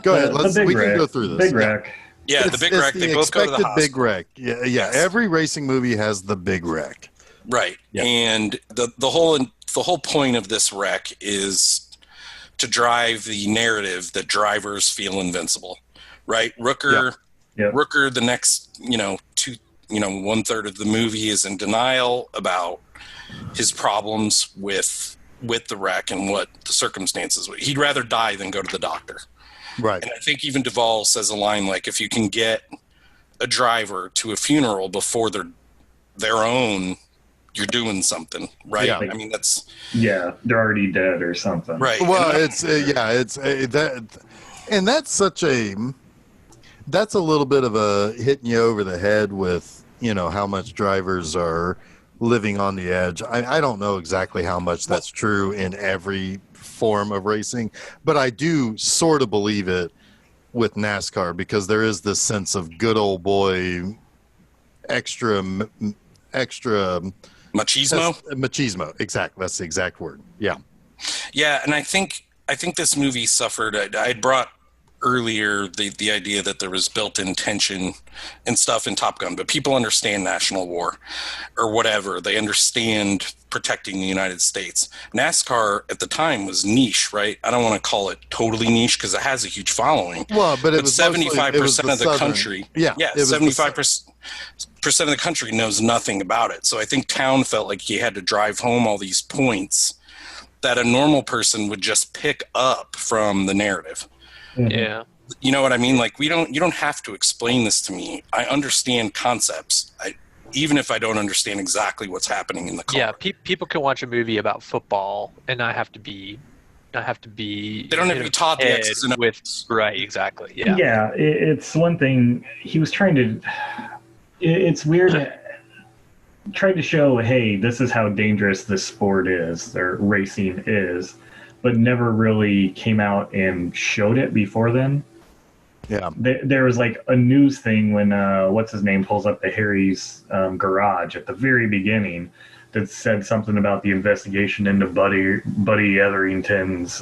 Go ahead. We can go through this. Big wreck. Yeah, the big wreck. They both go to the hospital. Big wreck. Yeah. Yes. Every racing movie has the big wreck. Right. Yeah. And the whole point of this wreck is to drive the narrative that drivers feel invincible, right? Rooker, the next, 1/3 of the movie is in denial about his problems with the wreck and what the circumstances were. He'd rather die than go to the doctor. Right. And I think even Duvall says a line like, if you can get a driver to a funeral before their own, you're doing something, right? Yeah. I mean, that's... Yeah, they're already dead or something. Right. Well, and that's such a... That's a little bit of a hitting you over the head with, how much drivers are living on the edge. I don't know exactly how much that's true in every form of racing, but I do sort of believe it with NASCAR, because there is this sense of good old boy extra machismo. Exactly. That's the exact word. Yeah. Yeah. And I think this movie suffered, I'd brought earlier the idea that there was built-in tension and stuff in Top Gun, but people understand national war or whatever. They understand protecting the United States. NASCAR at the time was niche, right? I don't want to call it totally niche because it has a huge following. Well, but it was 75% of the country. Yeah, 75% of the country knows nothing about it. So I think Town felt like he had to drive home all these points that a normal person would just pick up from the narrative. Yeah. You know what I mean? Like, you don't have to explain this to me. I understand concepts. Even if I don't understand exactly what's happening in the car. Yeah, people can watch a movie about football and not have to be. They don't have to be taught the X's and O's. Right, exactly. Yeah. Yeah, it's one thing he was trying to. It's weird. Tried to show, hey, this is how dangerous this sport is, or racing is, but never really came out and showed it before then. Yeah. There was like a news thing when what's his name pulls up to Harry's garage at the very beginning that said something about the investigation into Buddy Etherington's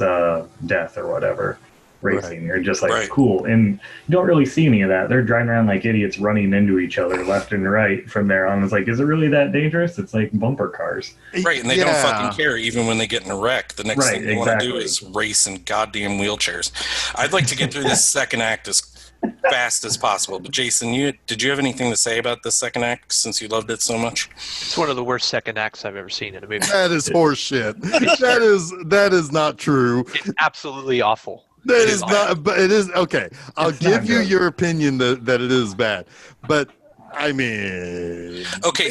death or whatever. Racing. You're just like, cool. And you don't really see any of that. They're driving around like idiots running into each other left and right from there on. It's like, is it really that dangerous? It's like bumper cars. Right, and they don't fucking care even when they get in a wreck. The next thing they want to do is race in goddamn wheelchairs. I'd like to get through this second act as fast as possible. But Jason, did you have anything to say about this second act since you loved it so much? It's one of the worst second acts I've ever seen in a movie. That is horseshit. that is not true. It's absolutely awful. That is not, but it is okay. I'll give you your opinion that it is bad, but I mean, okay.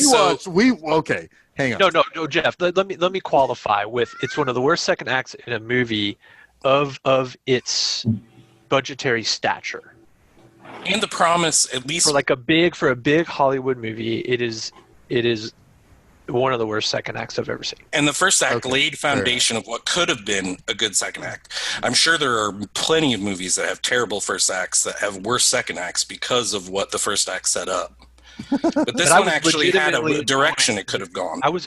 Hang on. No, Jeff. Let me qualify with it's one of the worst second acts in a movie of its budgetary stature. And the promise, at least for a big Hollywood movie, it is one of the worst second acts I've ever seen. And the first act laid foundation of what could have been a good second act. I'm sure there are plenty of movies that have terrible first acts that have worse second acts because of what the first act set up. But this one actually had a direction it could have gone. It was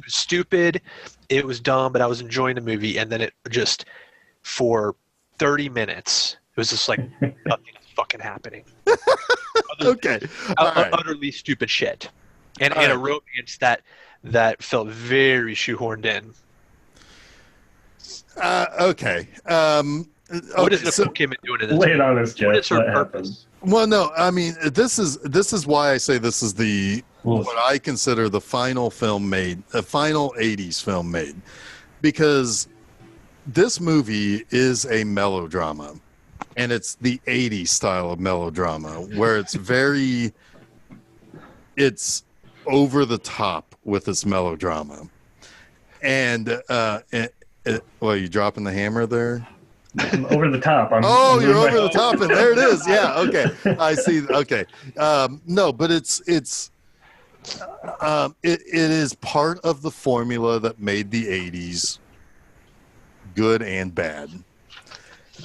stupid, it was dumb, but I was enjoying the movie, and then it just for 30 minutes it was just like nothing is fucking happening. Utterly stupid shit. And a romance that felt very shoehorned in. Okay. What is Nicole Kidman doing in this? Lay it on us, Jeff. What is her purpose? Well, no, I mean, this is why I say this is what I consider the final film made, a final 80s film made, because this movie is a melodrama, and it's the 80s style of melodrama where it's it's over the top with this melodrama. And well, you dropping the hammer there? I'm over the top. You're over the top, and there it is. Yeah, okay. I see. Okay. No, but it is part of the formula that made the 80s good and bad.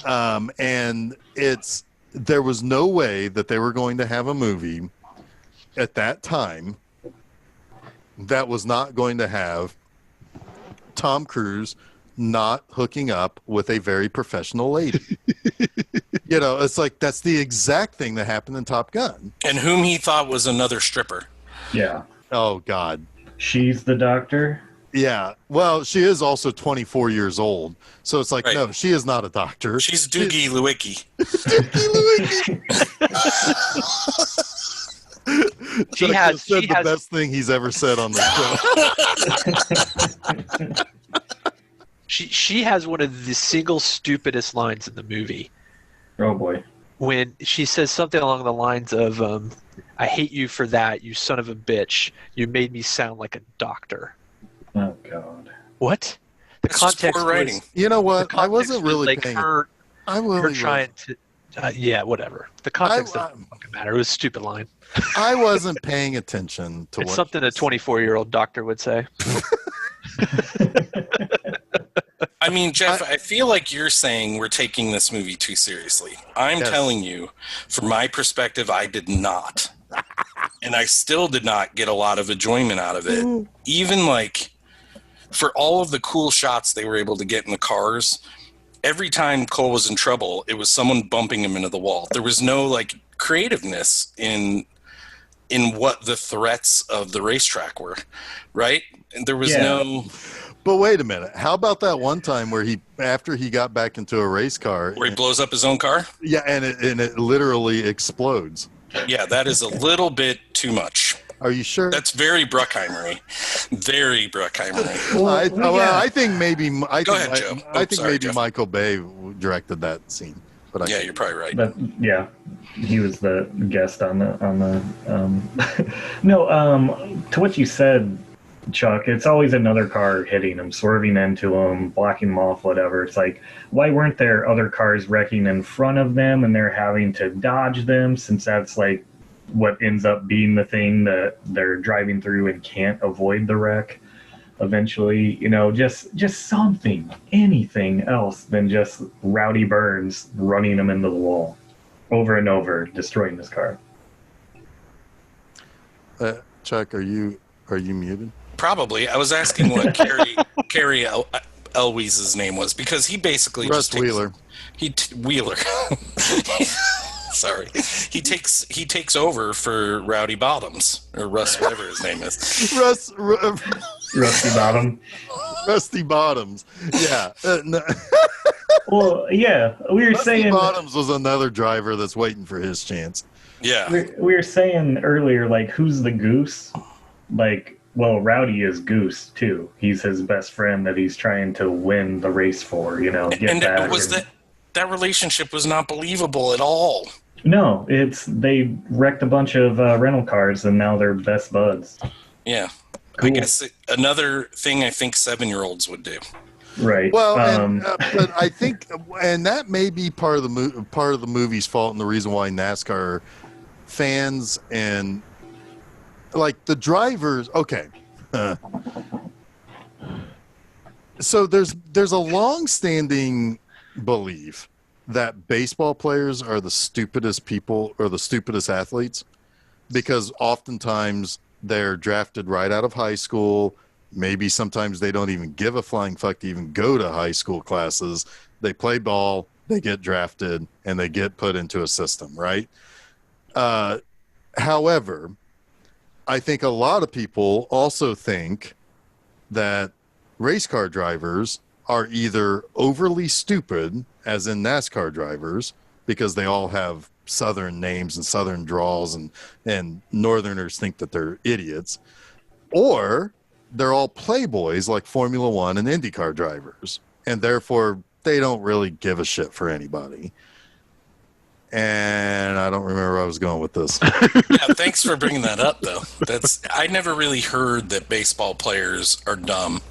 And there was no way that they were going to have a movie at that time that was not going to have Tom Cruise not hooking up with a very professional lady. It's like that's the exact thing that happened in Top Gun. And whom he thought was another stripper. Yeah. Oh, God. She's the doctor. Yeah. Well, she is also 24 years old. So it's like, no, she is not a doctor. She's Doogie Lewicki. Doogie Lewicki. Chuck has said the best thing he's ever said on the show. She has one of the single stupidest lines in the movie. Oh, boy. When she says something along the lines of, I hate you for that, you son of a bitch. You made me sound like a doctor. Oh, God. What? The That's context just poor writing. Was, you know what? I wasn't really like paying her trying to... yeah, whatever. The context doesn't fucking matter. It was a stupid line. I wasn't paying attention to it's something a 24-year-old doctor would say. I mean, Jeff, I feel like you're saying we're taking this movie too seriously. I'm telling you, from my perspective, I did not. And I still did not get a lot of enjoyment out of it. Even like for all of the cool shots they were able to get in the cars, every time Cole was in trouble, it was someone bumping him into the wall. There was no like creativeness in what the threats of the racetrack were, right? And there was no... But wait a minute. How about that one time where after he got back into a race car... Where he blows up his own car? Yeah, and it literally explodes. Yeah, that is a little bit too much. Are you sure? That's very Bruckheimer-y. Very Bruckheimer-y. I think maybe... Go ahead, Joe. I think maybe Michael Bay directed that scene. But you're probably right. He was the guest on the No, to what you said, Chuck, it's always another car hitting him, swerving into him, blocking him off, whatever. It's like, why weren't there other cars wrecking in front of them and they're having to dodge them, since that's like what ends up being the thing that they're driving through and can't avoid the wreck eventually? You know, just something, anything else than just Rowdy Burns running him into the wall over and over, destroying this car. Chuck, are you muted? Probably. I was asking what Carrie Elwes's name was, because he basically Russ Wheeler. Wheeler. Sorry. He takes over for Rowdy Bottoms, or Russ, whatever his name is. Rusty Bottom. Rusty Bottoms. Yeah. No. Well, yeah, we were saying Bottoms was another driver that's waiting for his chance. Yeah. We were saying earlier, like, who's the goose? Like, well, Rowdy is Goose too. He's his best friend that he's trying to win the race for, you know, get back. That relationship was not believable at all. No, they wrecked a bunch of rental cars and now they're best buds. Yeah. Cool. I guess another thing I think 7-year-olds would do. Right. Well, but I think, and that may be part of the movie's fault, and the reason why NASCAR fans and like the drivers. Okay. So there's a long-standing belief that baseball players are the stupidest people or the stupidest athletes, because oftentimes they're drafted right out of high school. Maybe sometimes they don't even give a flying fuck to even go to high school classes. They play ball, they get drafted, and they get put into a system, right? However, I think a lot of people also think that race car drivers are either overly stupid, as in NASCAR drivers, because they all have Southern names and Southern draws, and Northerners think that they're idiots, or they're all playboys like Formula One and IndyCar drivers, and therefore they don't really give a shit for anybody. And I don't remember where I was going with this. Yeah, thanks for bringing that up, though. I never really heard that baseball players are dumb.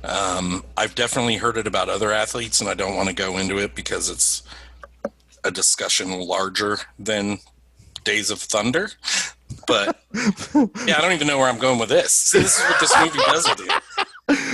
I've definitely heard it about other athletes, and I don't want to go into it because it's a discussion larger than Days of Thunder. But yeah, I don't even know where I'm going with this. So this is what this movie doesn't do.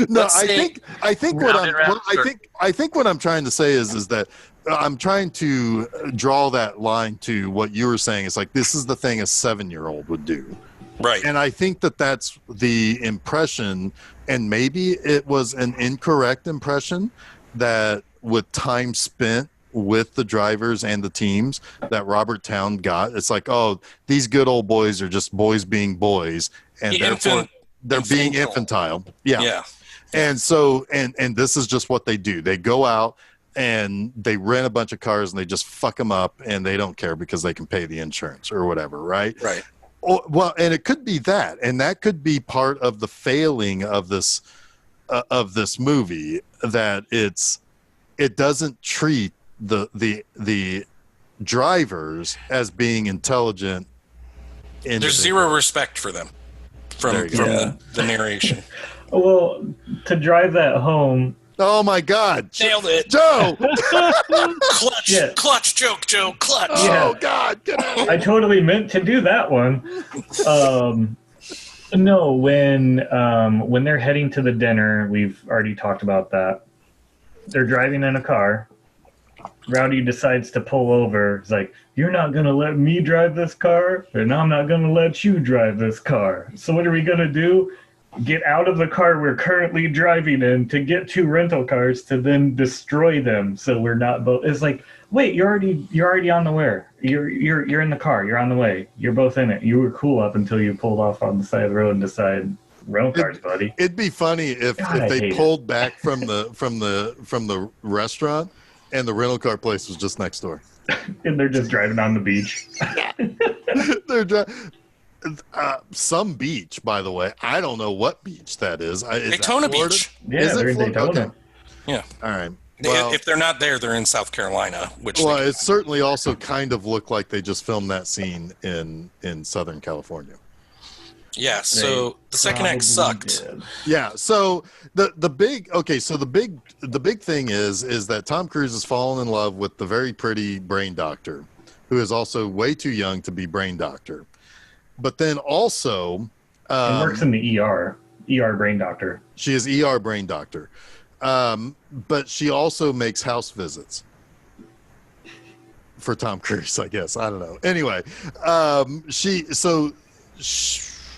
No, I think what I'm trying to say is that I'm trying to draw that line to what you were saying. It's like, this is the thing a 7-year-old would do. Right. And I think that that's the impression, and maybe it was an incorrect impression, that with time spent with the drivers and the teams that Robert Towne got. It's like, oh, these good old boys are just boys being boys, and therefore they're being infantile. Yeah. And so, and this is just what they do. They go out and they rent a bunch of cars and they just fuck them up, and they don't care because they can pay the insurance or whatever, right? Right. Well, and it could be that, and that could be part of the failing of this movie, that it doesn't treat the drivers as being intelligent. There's zero respect for them from the narration. Well, to drive that home. Oh my God! Nailed it, Joe. Clutch joke, Joe. Clutch. Oh God! Get out. I totally meant to do that one. No, when they're heading to the dinner, we've already talked about that. They're driving in a car. Rowdy decides to pull over. He's like, "You're not gonna let me drive this car, and I'm not gonna let you drive this car. So what are we gonna do? Get out of the car we're currently driving in to get 2 rental cars to then destroy them. So we're not both." It's like, wait, you're already on the way. You're in the car. You're on the way. You're both in it. You were cool up until you pulled off on the side of the road and decided rental cars, buddy. It'd be funny if they pulled back from the restaurant and the rental car place was just next door. And they're just driving on the beach. They're some beach, by the way. I don't know what beach that is. Daytona Beach. Yeah, they're in Daytona. Okay. Yeah. All right. Well, if they're not there, they're in South Carolina. It certainly also kind of looked like they just filmed that scene in Southern California. Yeah. So the second act sucked. Yeah. So the big thing is that Tom Cruise has fallen in love with the very pretty brain doctor, who is also way too young to be brain doctor. But then also, he works in the ER brain doctor. She is ER brain doctor, but she also makes house visits for Tom Cruise, I guess. I don't know. Anyway,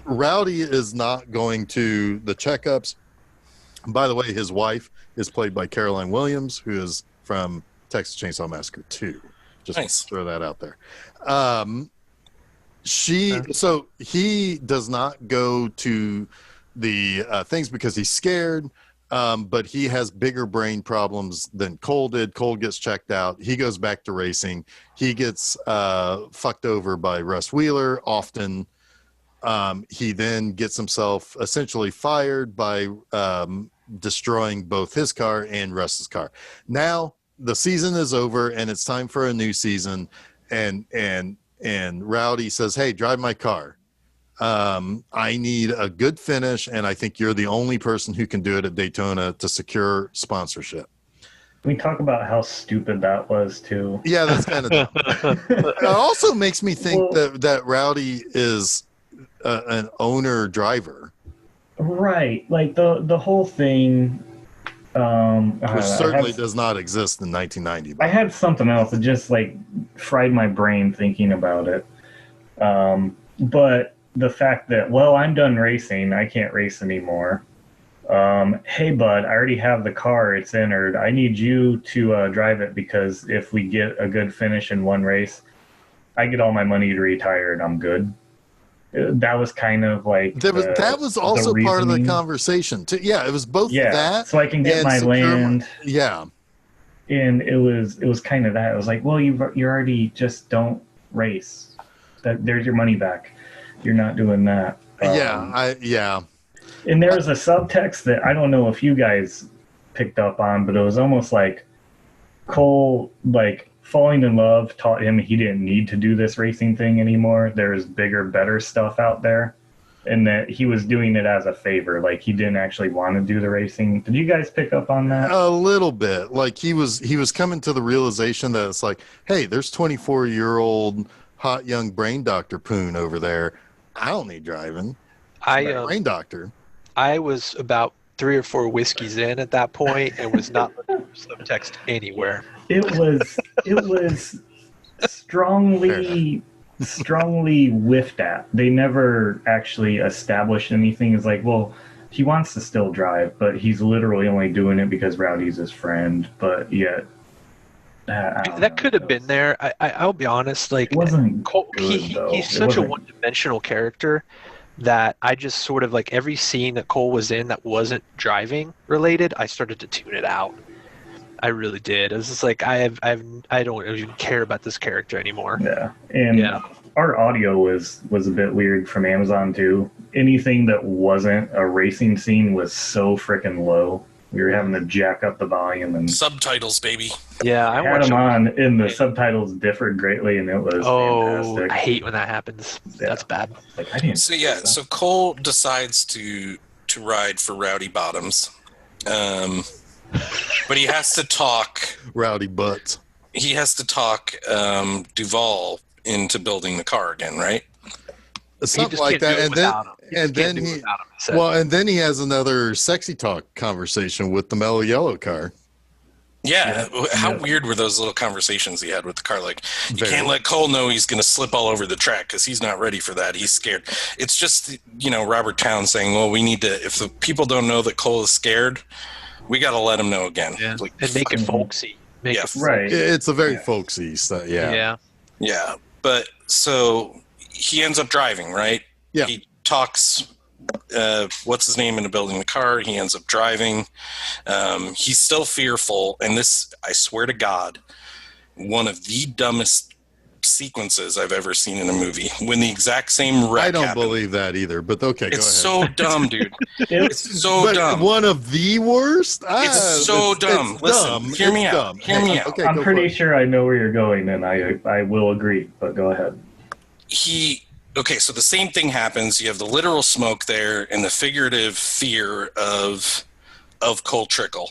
Rowdy is not going to the checkups. By the way, his wife is played by Caroline Williams, who is from Texas Chainsaw Massacre 2. Just nice. Throw that out there. So he does not go to the things because he's scared, but he has bigger brain problems than Cole did. Cole gets checked out. He goes back to racing. He gets fucked over by Russ Wheeler often. He then gets himself essentially fired by destroying both his car and Russ's car. Now the season is over and it's time for a new season, and Rowdy says, "Hey, drive my car. I need a good finish, and I think you're the only person who can do it at Daytona to secure sponsorship." Can we talk about how stupid that was, too? Yeah, that's kind of dumb. It also makes me think that Rowdy is an owner driver. Right. Like, the whole thing... which certainly does not exist in 1990. I had something else that just fried my brain thinking about it. But the fact that, I'm done racing, I can't race anymore. Hey, bud, I already have the car. It's entered. I need you to drive it because if we get a good finish in one race, I get all my money to retire and I'm good. That was kind of like that was also part of the conversation too. Yeah, it was both that. So I can get my land. Yeah, and it was kind of that. It was like, well, you already just don't race. There's your money back. You're not doing that. Yeah. And there was a subtext that I don't know if you guys picked up on, but it was almost like Cole falling in love taught him he didn't need to do this racing thing anymore. There's bigger, better stuff out there. And that he was doing it as a favor. Like, he didn't actually want to do the racing. Did you guys pick up on that? A little bit. Like, he was coming to the realization that it's like, hey, there's 24-year-old hot young brain doctor Poon over there. I don't need driving. Brain doctor. I was about 3 or 4 whiskeys in at that point and was not looking for subtext anywhere. It was strongly whiffed at. They never actually established anything. It's like, well, he wants to still drive, but he's literally only doing it because Rowdy's his friend. But yet, that could have been there. I'll be honest. Like, it wasn't Cole, he's such a one-dimensional character that I just sort of like every scene that Cole was in that wasn't driving related, I started to tune it out. I really did. It was just like I don't even care about this character anymore. Yeah, and our audio was a bit weird from Amazon too. Anything that wasn't a racing scene was so freaking low. We were having to jack up the volume and subtitles, baby. Yeah, I had them on, and the subtitles differed greatly, and it was fantastic. I hate when that happens. Yeah. That's bad. Like, I didn't so Cole decides to ride for Rowdy Bottoms, but he has to talk Rowdy Butts. He has to talk Duvall into building the car again, right? Something like that, and then he has another sexy talk conversation with the Mellow Yellow car. Yeah, how weird were those little conversations he had with the car? Like, you can't let Cole know he's going to slip all over the track because he's not ready for that. He's scared. It's just, Robert Towne saying, well, we need to, if the people don't know that Cole is scared, we got to let him know again. Yeah. Like, and make it folksy. Right. It's a very folksy stuff. Yeah. But so he ends up driving, right? Yeah. He talks, what's his name, into building the car. He ends up driving. He's still fearful. And this, I swear to God, one of the dumbest sequences I've ever seen in a movie. When the exact same wreck I don't happened. believe that either, but okay, go ahead. It's so dumb, dude. It's so dumb. One of the worst? It's so dumb. It's Listen, dumb. hear me out. Hear me out. Okay, I'm pretty sure I know where you're going, and I will agree, but go ahead. So the same thing happens. You have the literal smoke there and the figurative fear of Cole Trickle.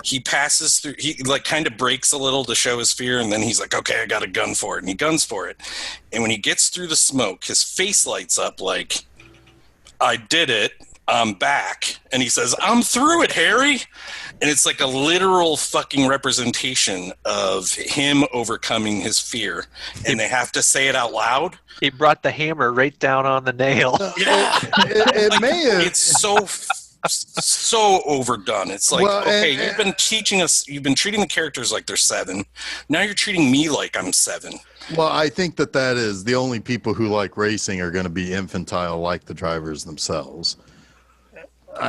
He passes through, he like kind of breaks a little to show his fear, and then he's like, okay, I got a gun for it, and he guns for it. And when he gets through the smoke, his face lights up like, I did it, I'm back. And he says, I'm through it, Harry. And it's like a literal fucking representation of him overcoming his fear. And they have to say it out loud. He brought the hammer right down on the nail. Yeah. It may have. It's so overdone. It's like, you've been teaching us, you've been treating the characters like they're 7. Now you're treating me like I'm 7. Well, I think that is the only people who like racing are going to be infantile like the drivers themselves.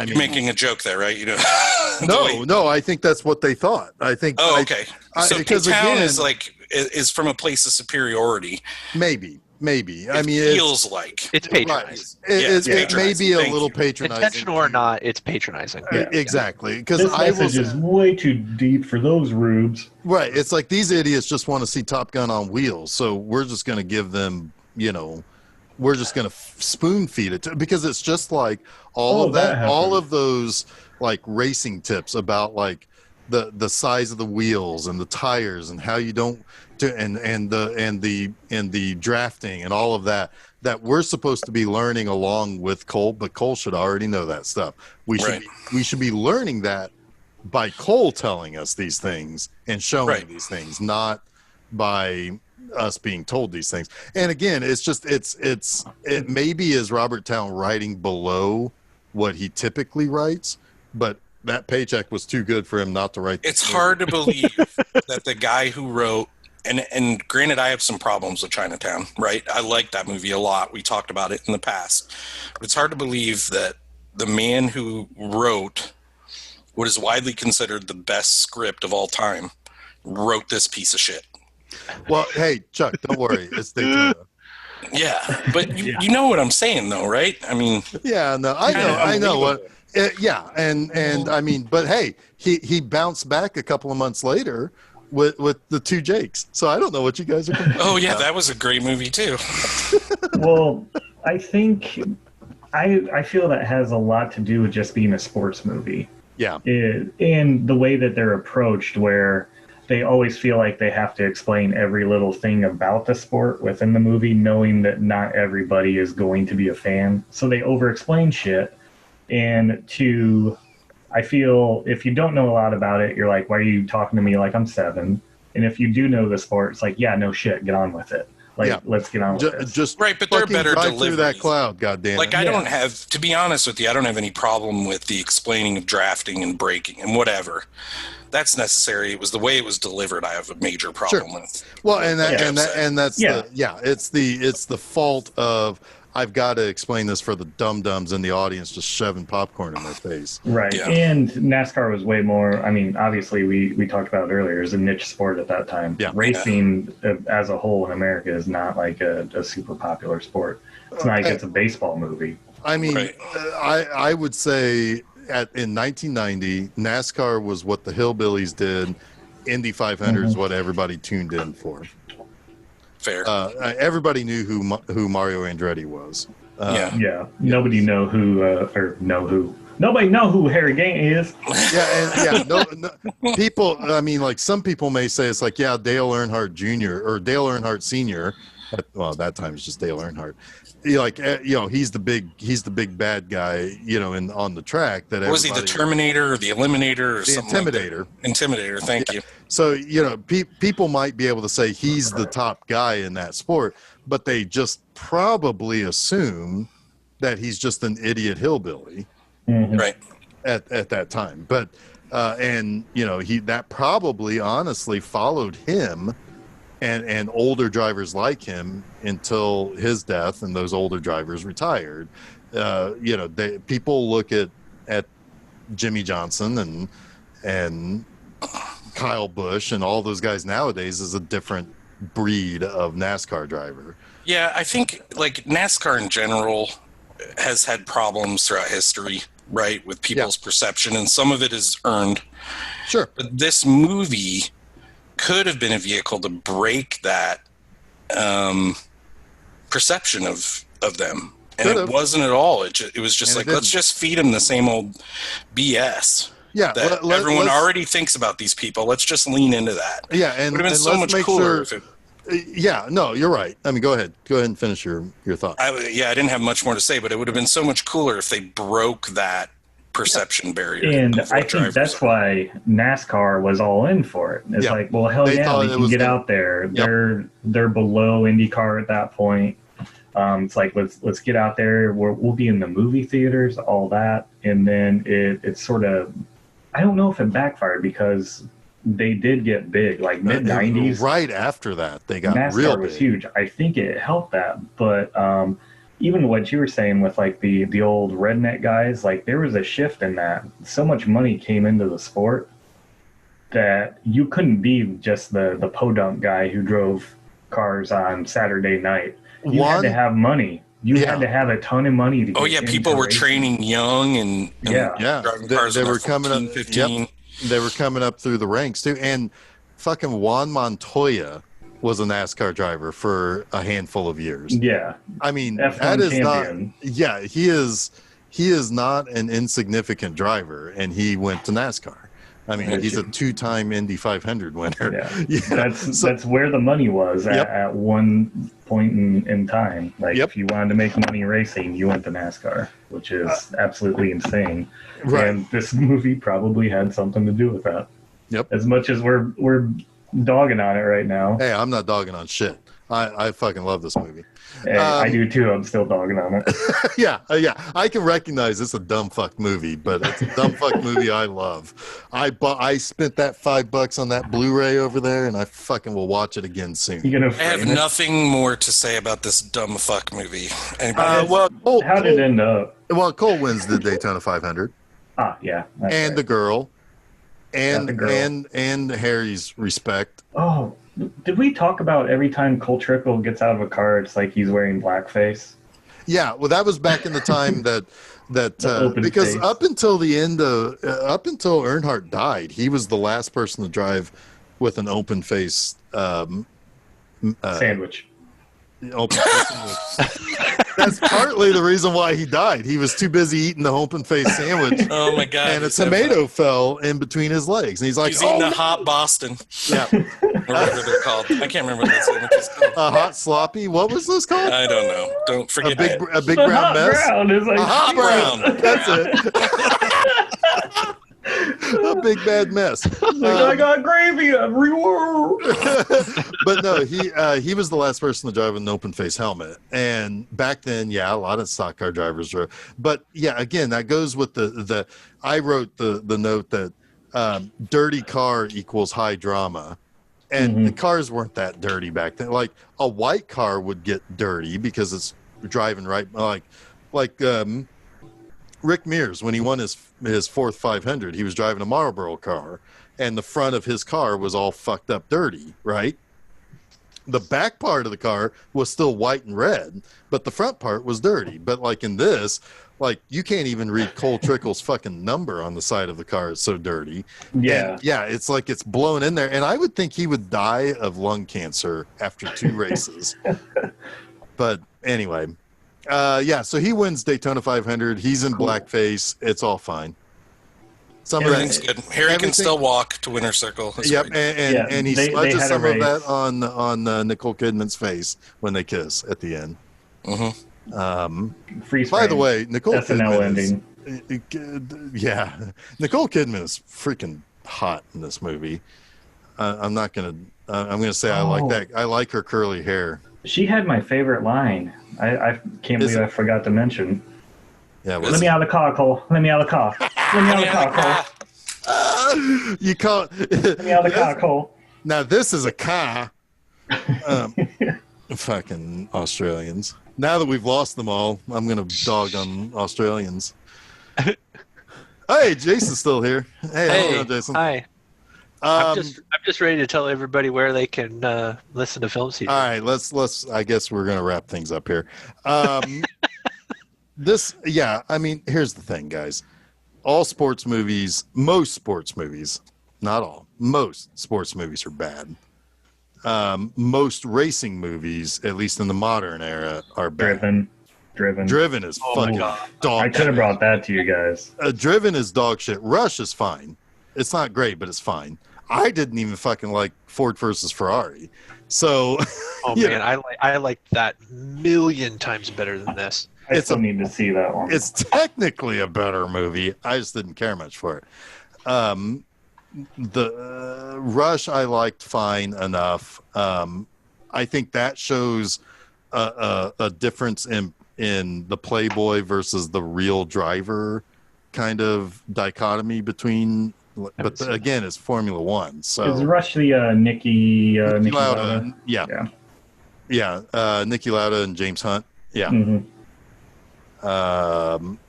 You're making a joke there, right? No, I think that's what they thought. I think. Oh, okay. So Town is from a place of superiority. Maybe. I mean, it feels like it's patronizing. It may be a little patronizing. Intentional or not, it's patronizing. Exactly. Because this message is way too deep for those rubes. Right. It's like these idiots just want to see Top Gun on wheels, so we're just going to give them, we're just going to spoon feed it because it's just like all of those like racing tips about like the size of the wheels and the tires and how you don't do and the drafting and all of that we're supposed to be learning along with Cole, but Cole should already know that stuff. We should be learning that by Cole telling us these things and showing these things, not by us being told these things. And again, it's just it maybe is Robert Towne writing below what he typically writes, but that paycheck was too good for him not to write. It's hard to believe that the guy who wrote, and granted, I have some problems with Chinatown, right? I like that movie a lot. We talked about it in the past. But it's hard to believe that the man who wrote what is widely considered the best script of all time wrote this piece of shit. Well, hey, Chuck, don't worry. It's Daytona. Yeah, but you know what I'm saying, though, right? I mean, yeah, no, I know what. And I mean, but hey, he bounced back a couple of months later with the 2 Jakes. So I don't know what you guys are complaining about. That was a great movie too. Well, I think I feel that has a lot to do with just being a sports movie. Yeah. And the way that they're approached, where they always feel like they have to explain every little thing about the sport within the movie, knowing that not everybody is going to be a fan. So they over-explain shit. And I feel if you don't know a lot about it, you're like, why are you talking to me like I'm 7? And if you do know the sport, it's like, yeah, no shit, get on with it. Let's get on with this. Just right, but they're better delivery. Through that cloud, goddamn. Like I don't have, to be honest with you, I don't have any problem with the explaining of drafting and braking and whatever. That's necessary. It was the way it was delivered I have a major problem with. Well, it's the fault of I've got to explain this for the dum-dums in the audience just shoving popcorn in their face. Right. Yeah. And NASCAR was way more, I mean, obviously we talked about it earlier, it was a niche sport at that time. Yeah. Racing as a whole in America is not like a super popular sport. It's not like it's a baseball movie. I mean, I would say in 1990, NASCAR was what the hillbillies did. Indy 500 is what everybody tuned in for. Fair. Everybody knew who Mario Andretti was. Nobody know who Nobody know who Harry Gant is. No, people. I mean, like some people may say it's like, Dale Earnhardt Jr. or Dale Earnhardt Sr. Well, that time it's just Dale Earnhardt. He's the big bad guy, on the track. That was he the Terminator or the Eliminator or the something? Intimidator. Like Intimidator. Thank you. So people might be able to say he's the top guy in that sport, but they just probably assume that he's just an idiot hillbilly, right? At that time, but that probably honestly followed him. And older drivers like him until his death, and those older drivers retired. People look at Jimmy Johnson and Kyle Busch and all those guys nowadays as a different breed of NASCAR driver. Yeah, I think like NASCAR in general has had problems throughout history, right, with people's perception, and some of it is earned. Sure, but this movie could have been a vehicle to break that perception of them, and it wasn't at all. It was just like, let's just feed them the same old BS. Yeah, that everyone already thinks about these people. Let's just lean into that. Yeah, and it would have been so much cooler. No, you're right. I mean, go ahead and finish your thought. I didn't have much more to say, but it would have been so much cooler if they broke that perception barrier. And I think that's why NASCAR was all in for it. It's like, well, hell yeah, we can get out there. Yep. They're below IndyCar at that point. It's like, let's get out there. We'll be in the movie theaters, all that. And then it's sort of, I don't know if it backfired because they did get big, like mid-90s. Right after that, they got NASCAR real big. Was huge. I think it helped that, but even what you were saying with like the old redneck guys, like there was a shift in that. So much money came into the sport that you couldn't be just the podunk guy who drove cars on Saturday night. You had to have money. You had to have a ton of money to get people were racing. training young and driving cars they were 14, coming up 15. Yep, they were coming up through the ranks too. And fucking Juan Montoya was a NASCAR driver for a handful of years. Yeah. I mean, F1 that is champion. he is not an insignificant driver, and he went to NASCAR. I mean, he's a 2-time Indy 500 winner. Yeah. That's where the money was at one point in time. Like if you wanted to make money racing, you went to NASCAR, which is absolutely insane. Right. And this movie probably had something to do with that. Yep. As much as we're dogging on it right now. Hey, I'm not dogging on shit. I fucking love this movie. Hey, I do too. I'm still dogging on it. Yeah. I can recognize it's a dumb fuck movie, but it's a dumb fuck movie I love. I spent that $5 on that Blu-ray over there, and I fucking will watch it again soon. I have nothing more to say about this dumb fuck movie. How did it end up? Well, Cole wins the Daytona 500. Yeah. And the girl. And Harry's respect. Oh, did we talk about every time Cole Trickle gets out of a car, it's like he's wearing blackface? Yeah, well, that was back in the time that because face. up until the end of up until Earnhardt died, he was the last person to drive with an open face sandwich. Open face sandwich. That's partly the reason why he died. He was too busy eating the open face sandwich. Oh my god! And a tomato fell in between his legs, and he's like, "He's eating a hot Boston." Yeah, whatever they're called. I can't remember what that sandwich is called. A hot sloppy. What was this called? I don't know. Don't forget a big brown mess. Brown is like a hot brown. That's it. A big bad mess. I got gravy everywhere. But no, he was the last person to drive an open face helmet, and back then, a lot of stock car drivers drove. But again, that goes with the. I wrote the note that dirty car equals high drama, and the cars weren't that dirty back then. Like a white car would get dirty because it's driving right, like Rick Mears, when he won his fourth 500, he was driving a Marlboro car, and the front of his car was all fucked up dirty, right? The back part of the car was still white and red, but the front part was dirty. But like in this, like you can't even read Cole Trickle's fucking number on the side of the car. It's so dirty. Yeah. And yeah, it's like it's blown in there. And I would think he would die of lung cancer after 2 races. But anyway, yeah, so he wins Daytona 500. He's in blackface. It's all fine. Everything's good. Harry can still walk to Winner's Circle. Yep, and he smudges some of that on Nicole Kidman's face when they kiss at the end. Freeze by the way, Nicole SNL Kidman yeah, Nicole Kidman is freaking hot in this movie. I'm gonna say I like that. I like her curly hair. She had my favorite line. I can't believe I forgot to mention. Yeah, let me out of the car, Cole. Let me out of the car. Let me out of the car, Cole. You call Let me out of the car, Cole. Now this is a car. Fucking Australians. Now that we've lost them all, I'm gonna dog on Australians. Hey, Jason's still here. Hey, how's it going, Jason? Hi. I'm just ready to tell everybody where they can listen to Film Seizure. All right, let's. I guess we're gonna wrap things up here. I mean, here's the thing, guys. All sports movies, most sports movies, not all, most sports movies are bad. Most racing movies, at least in the modern era, are bad. Driven is fucking dog. I could have brought that to you guys. Driven is dog shit. Rush is fine. It's not great, but it's fine. I didn't even fucking like Ford versus Ferrari. So, man, I like that million times better than this. I still need to see that one. It's technically a better movie. I just didn't care much for it. The Rush I liked fine enough. I think that shows a difference in the playboy versus the real driver kind of dichotomy between. But again, it's Formula One. So is Rush the Niki Lauda? Yeah. Niki Lauda and James Hunt. Yeah. Mm-hmm.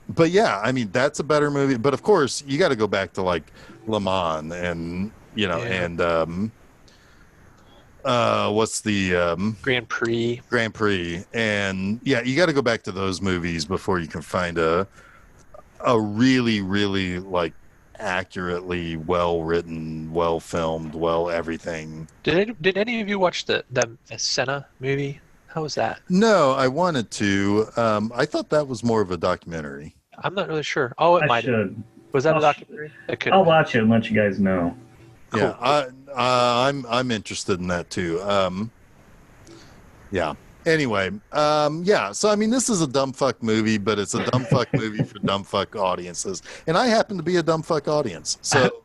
But yeah, I mean that's a better movie. But of course, you got to go back to like Le Mans and and what's the Grand Prix, and yeah, you got to go back to those movies before you can find a really, really like accurately well written, well filmed, well everything. Did any of you watch the Senna movie? How was that? No, I wanted to. I thought that was more of a documentary. I'm not really sure. Oh, it might have. Was that a documentary? I'll watch it and let you guys know. Cool. Yeah, I'm interested in that too. Yeah. Anyway, yeah. So I mean, this is a dumb fuck movie, but it's a dumb fuck movie for dumb fuck audiences, and I happen to be a dumb fuck audience. So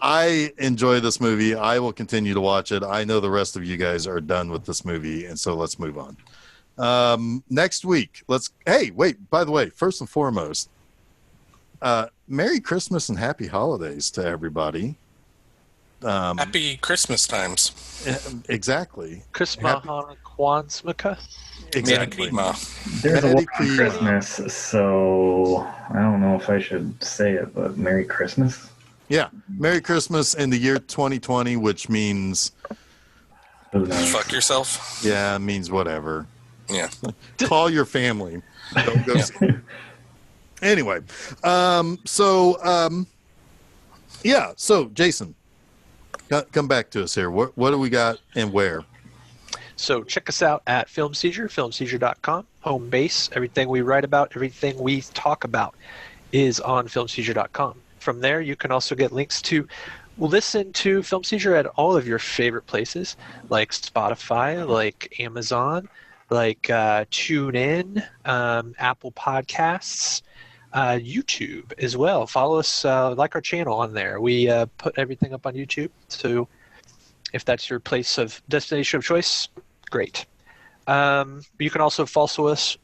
I enjoy this movie. I will continue to watch it. I know the rest of you guys are done with this movie, and so let's move on. Next week, hey, wait, by the way, first and foremost, Merry Christmas and Happy Holidays to everybody. Happy Christmas times. Exactly. Christmas, Kwanzaa. Exactly. There's a war on Christmas, so I don't know if I should say it, but Merry Christmas. Yeah, Merry Christmas in the year 2020, which means fuck yourself. Yeah, it means whatever. Yeah, call your family. Don't go. Anyway, yeah. So Jason, come back to us here. What do we got and where? So check us out at Film Seizure, filmseizure.com, home base. Everything we write about, everything we talk about is on filmseizure.com. From there, you can also get links to listen to Film Seizure at all of your favorite places, like Spotify, like Amazon, like TuneIn, Apple Podcasts, YouTube as well. Follow us, like our channel on there. We put everything up on YouTube, so if that's your place of destination of choice, great. You can also falso us.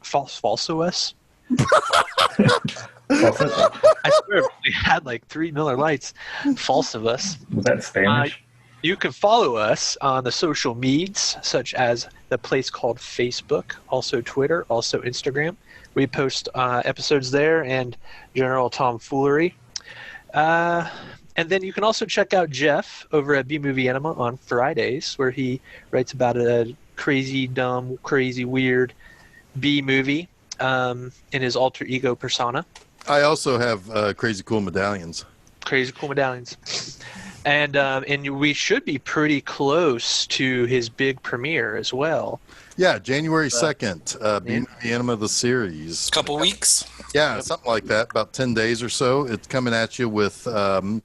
I swear we had like 3 Miller Lights. False of us. Was that Spanish? You can follow us on the social medias, such as the place called Facebook, also Twitter, also Instagram. We post episodes there and general tomfoolery. And then you can also check out Jeff over at B-Movie Enema on Fridays, where he writes about a crazy, dumb, crazy, weird B-movie in his alter ego persona. I also have Crazy Cool Medallions. Crazy Cool Medallions. And we should be pretty close to his big premiere as well. Yeah, January 2nd, B-Movie Enema the series. Couple weeks? Yeah, something like that, about 10 days or so. It's coming at you with a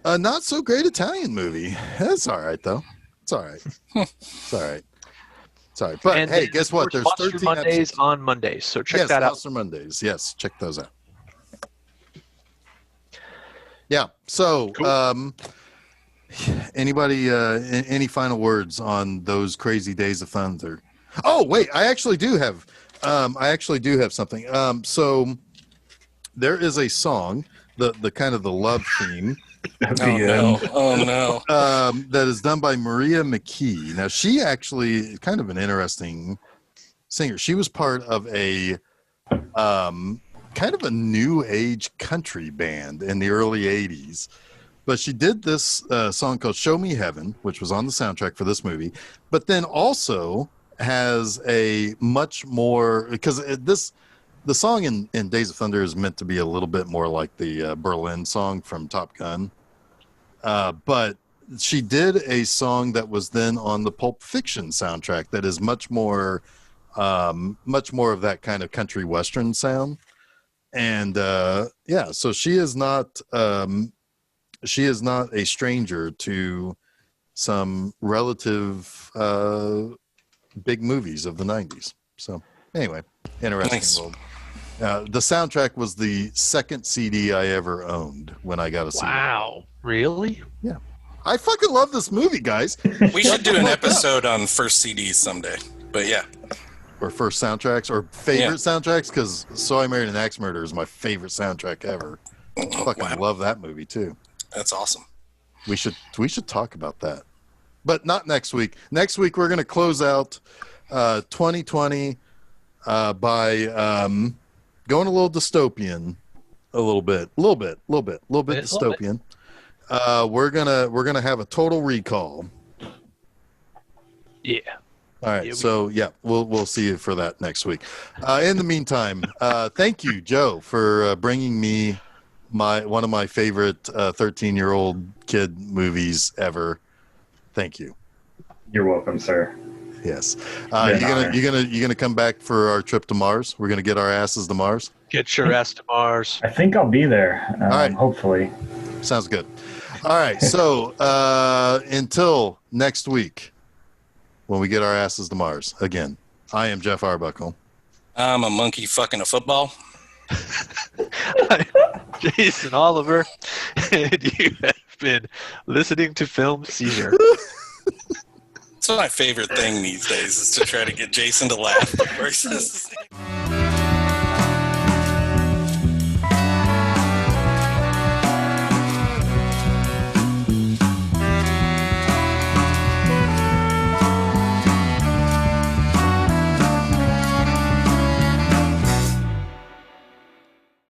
not-so-great Italian movie. That's all right, though. It's all right. It's all right. Sorry, but and hey, guess what? There's 13 Mondays episodes. on Mondays, so check that out. Monster Mondays. Yes, check those out. Yeah. So, cool. Anybody? Any final words on those crazy days of thunder? Oh, wait, I actually do have something. So, there is a song, the kind of the love theme. Oh no! That is done by Maria McKee. Now, she actually is kind of an interesting singer. She was part of a kind of a new age country band in the early 80s. But she did this song called Show Me Heaven, which was on the soundtrack for this movie, but then also has a much more, because the song in Days of Thunder is meant to be a little bit more like the Berlin song from Top Gun. But she did a song that was then on the Pulp Fiction soundtrack that is much more of that kind of country western sound. And yeah, so she is not a stranger to some relative big movies of the 90s. So anyway, interesting nice. world. The soundtrack was the second CD I ever owned when I got a CD. Wow, really? Yeah. I fucking love this movie, guys. We should do an episode on first CDs someday. But yeah. Or first soundtracks or favorite soundtracks, because So I Married an Axe Murderer is my favorite soundtrack ever. I fucking love that movie too. That's awesome. We should talk about that. But not next week. Next week we're going to close out 2020 by going a little dystopian, a little bit dystopian. We're gonna have a Total Recall. Yeah. All right. So yeah, we'll see you for that next week. In the meantime, thank you, Joe, for bringing me one of my favorite 13-year-old kid movies ever. Thank you. You're welcome, sir. Yes. You gonna come back for our trip to Mars? We're gonna get our asses to Mars. Get your ass to Mars. I think I'll be there. All right. Hopefully. Sounds good. All right. So until next week, when we get our asses to Mars again, I am Jeff Arbuckle. I'm a monkey fucking a football. Jason Oliver, and you have been listening to Film Seizure. That's my favorite thing these days is to try to get Jason to laugh before he says his name.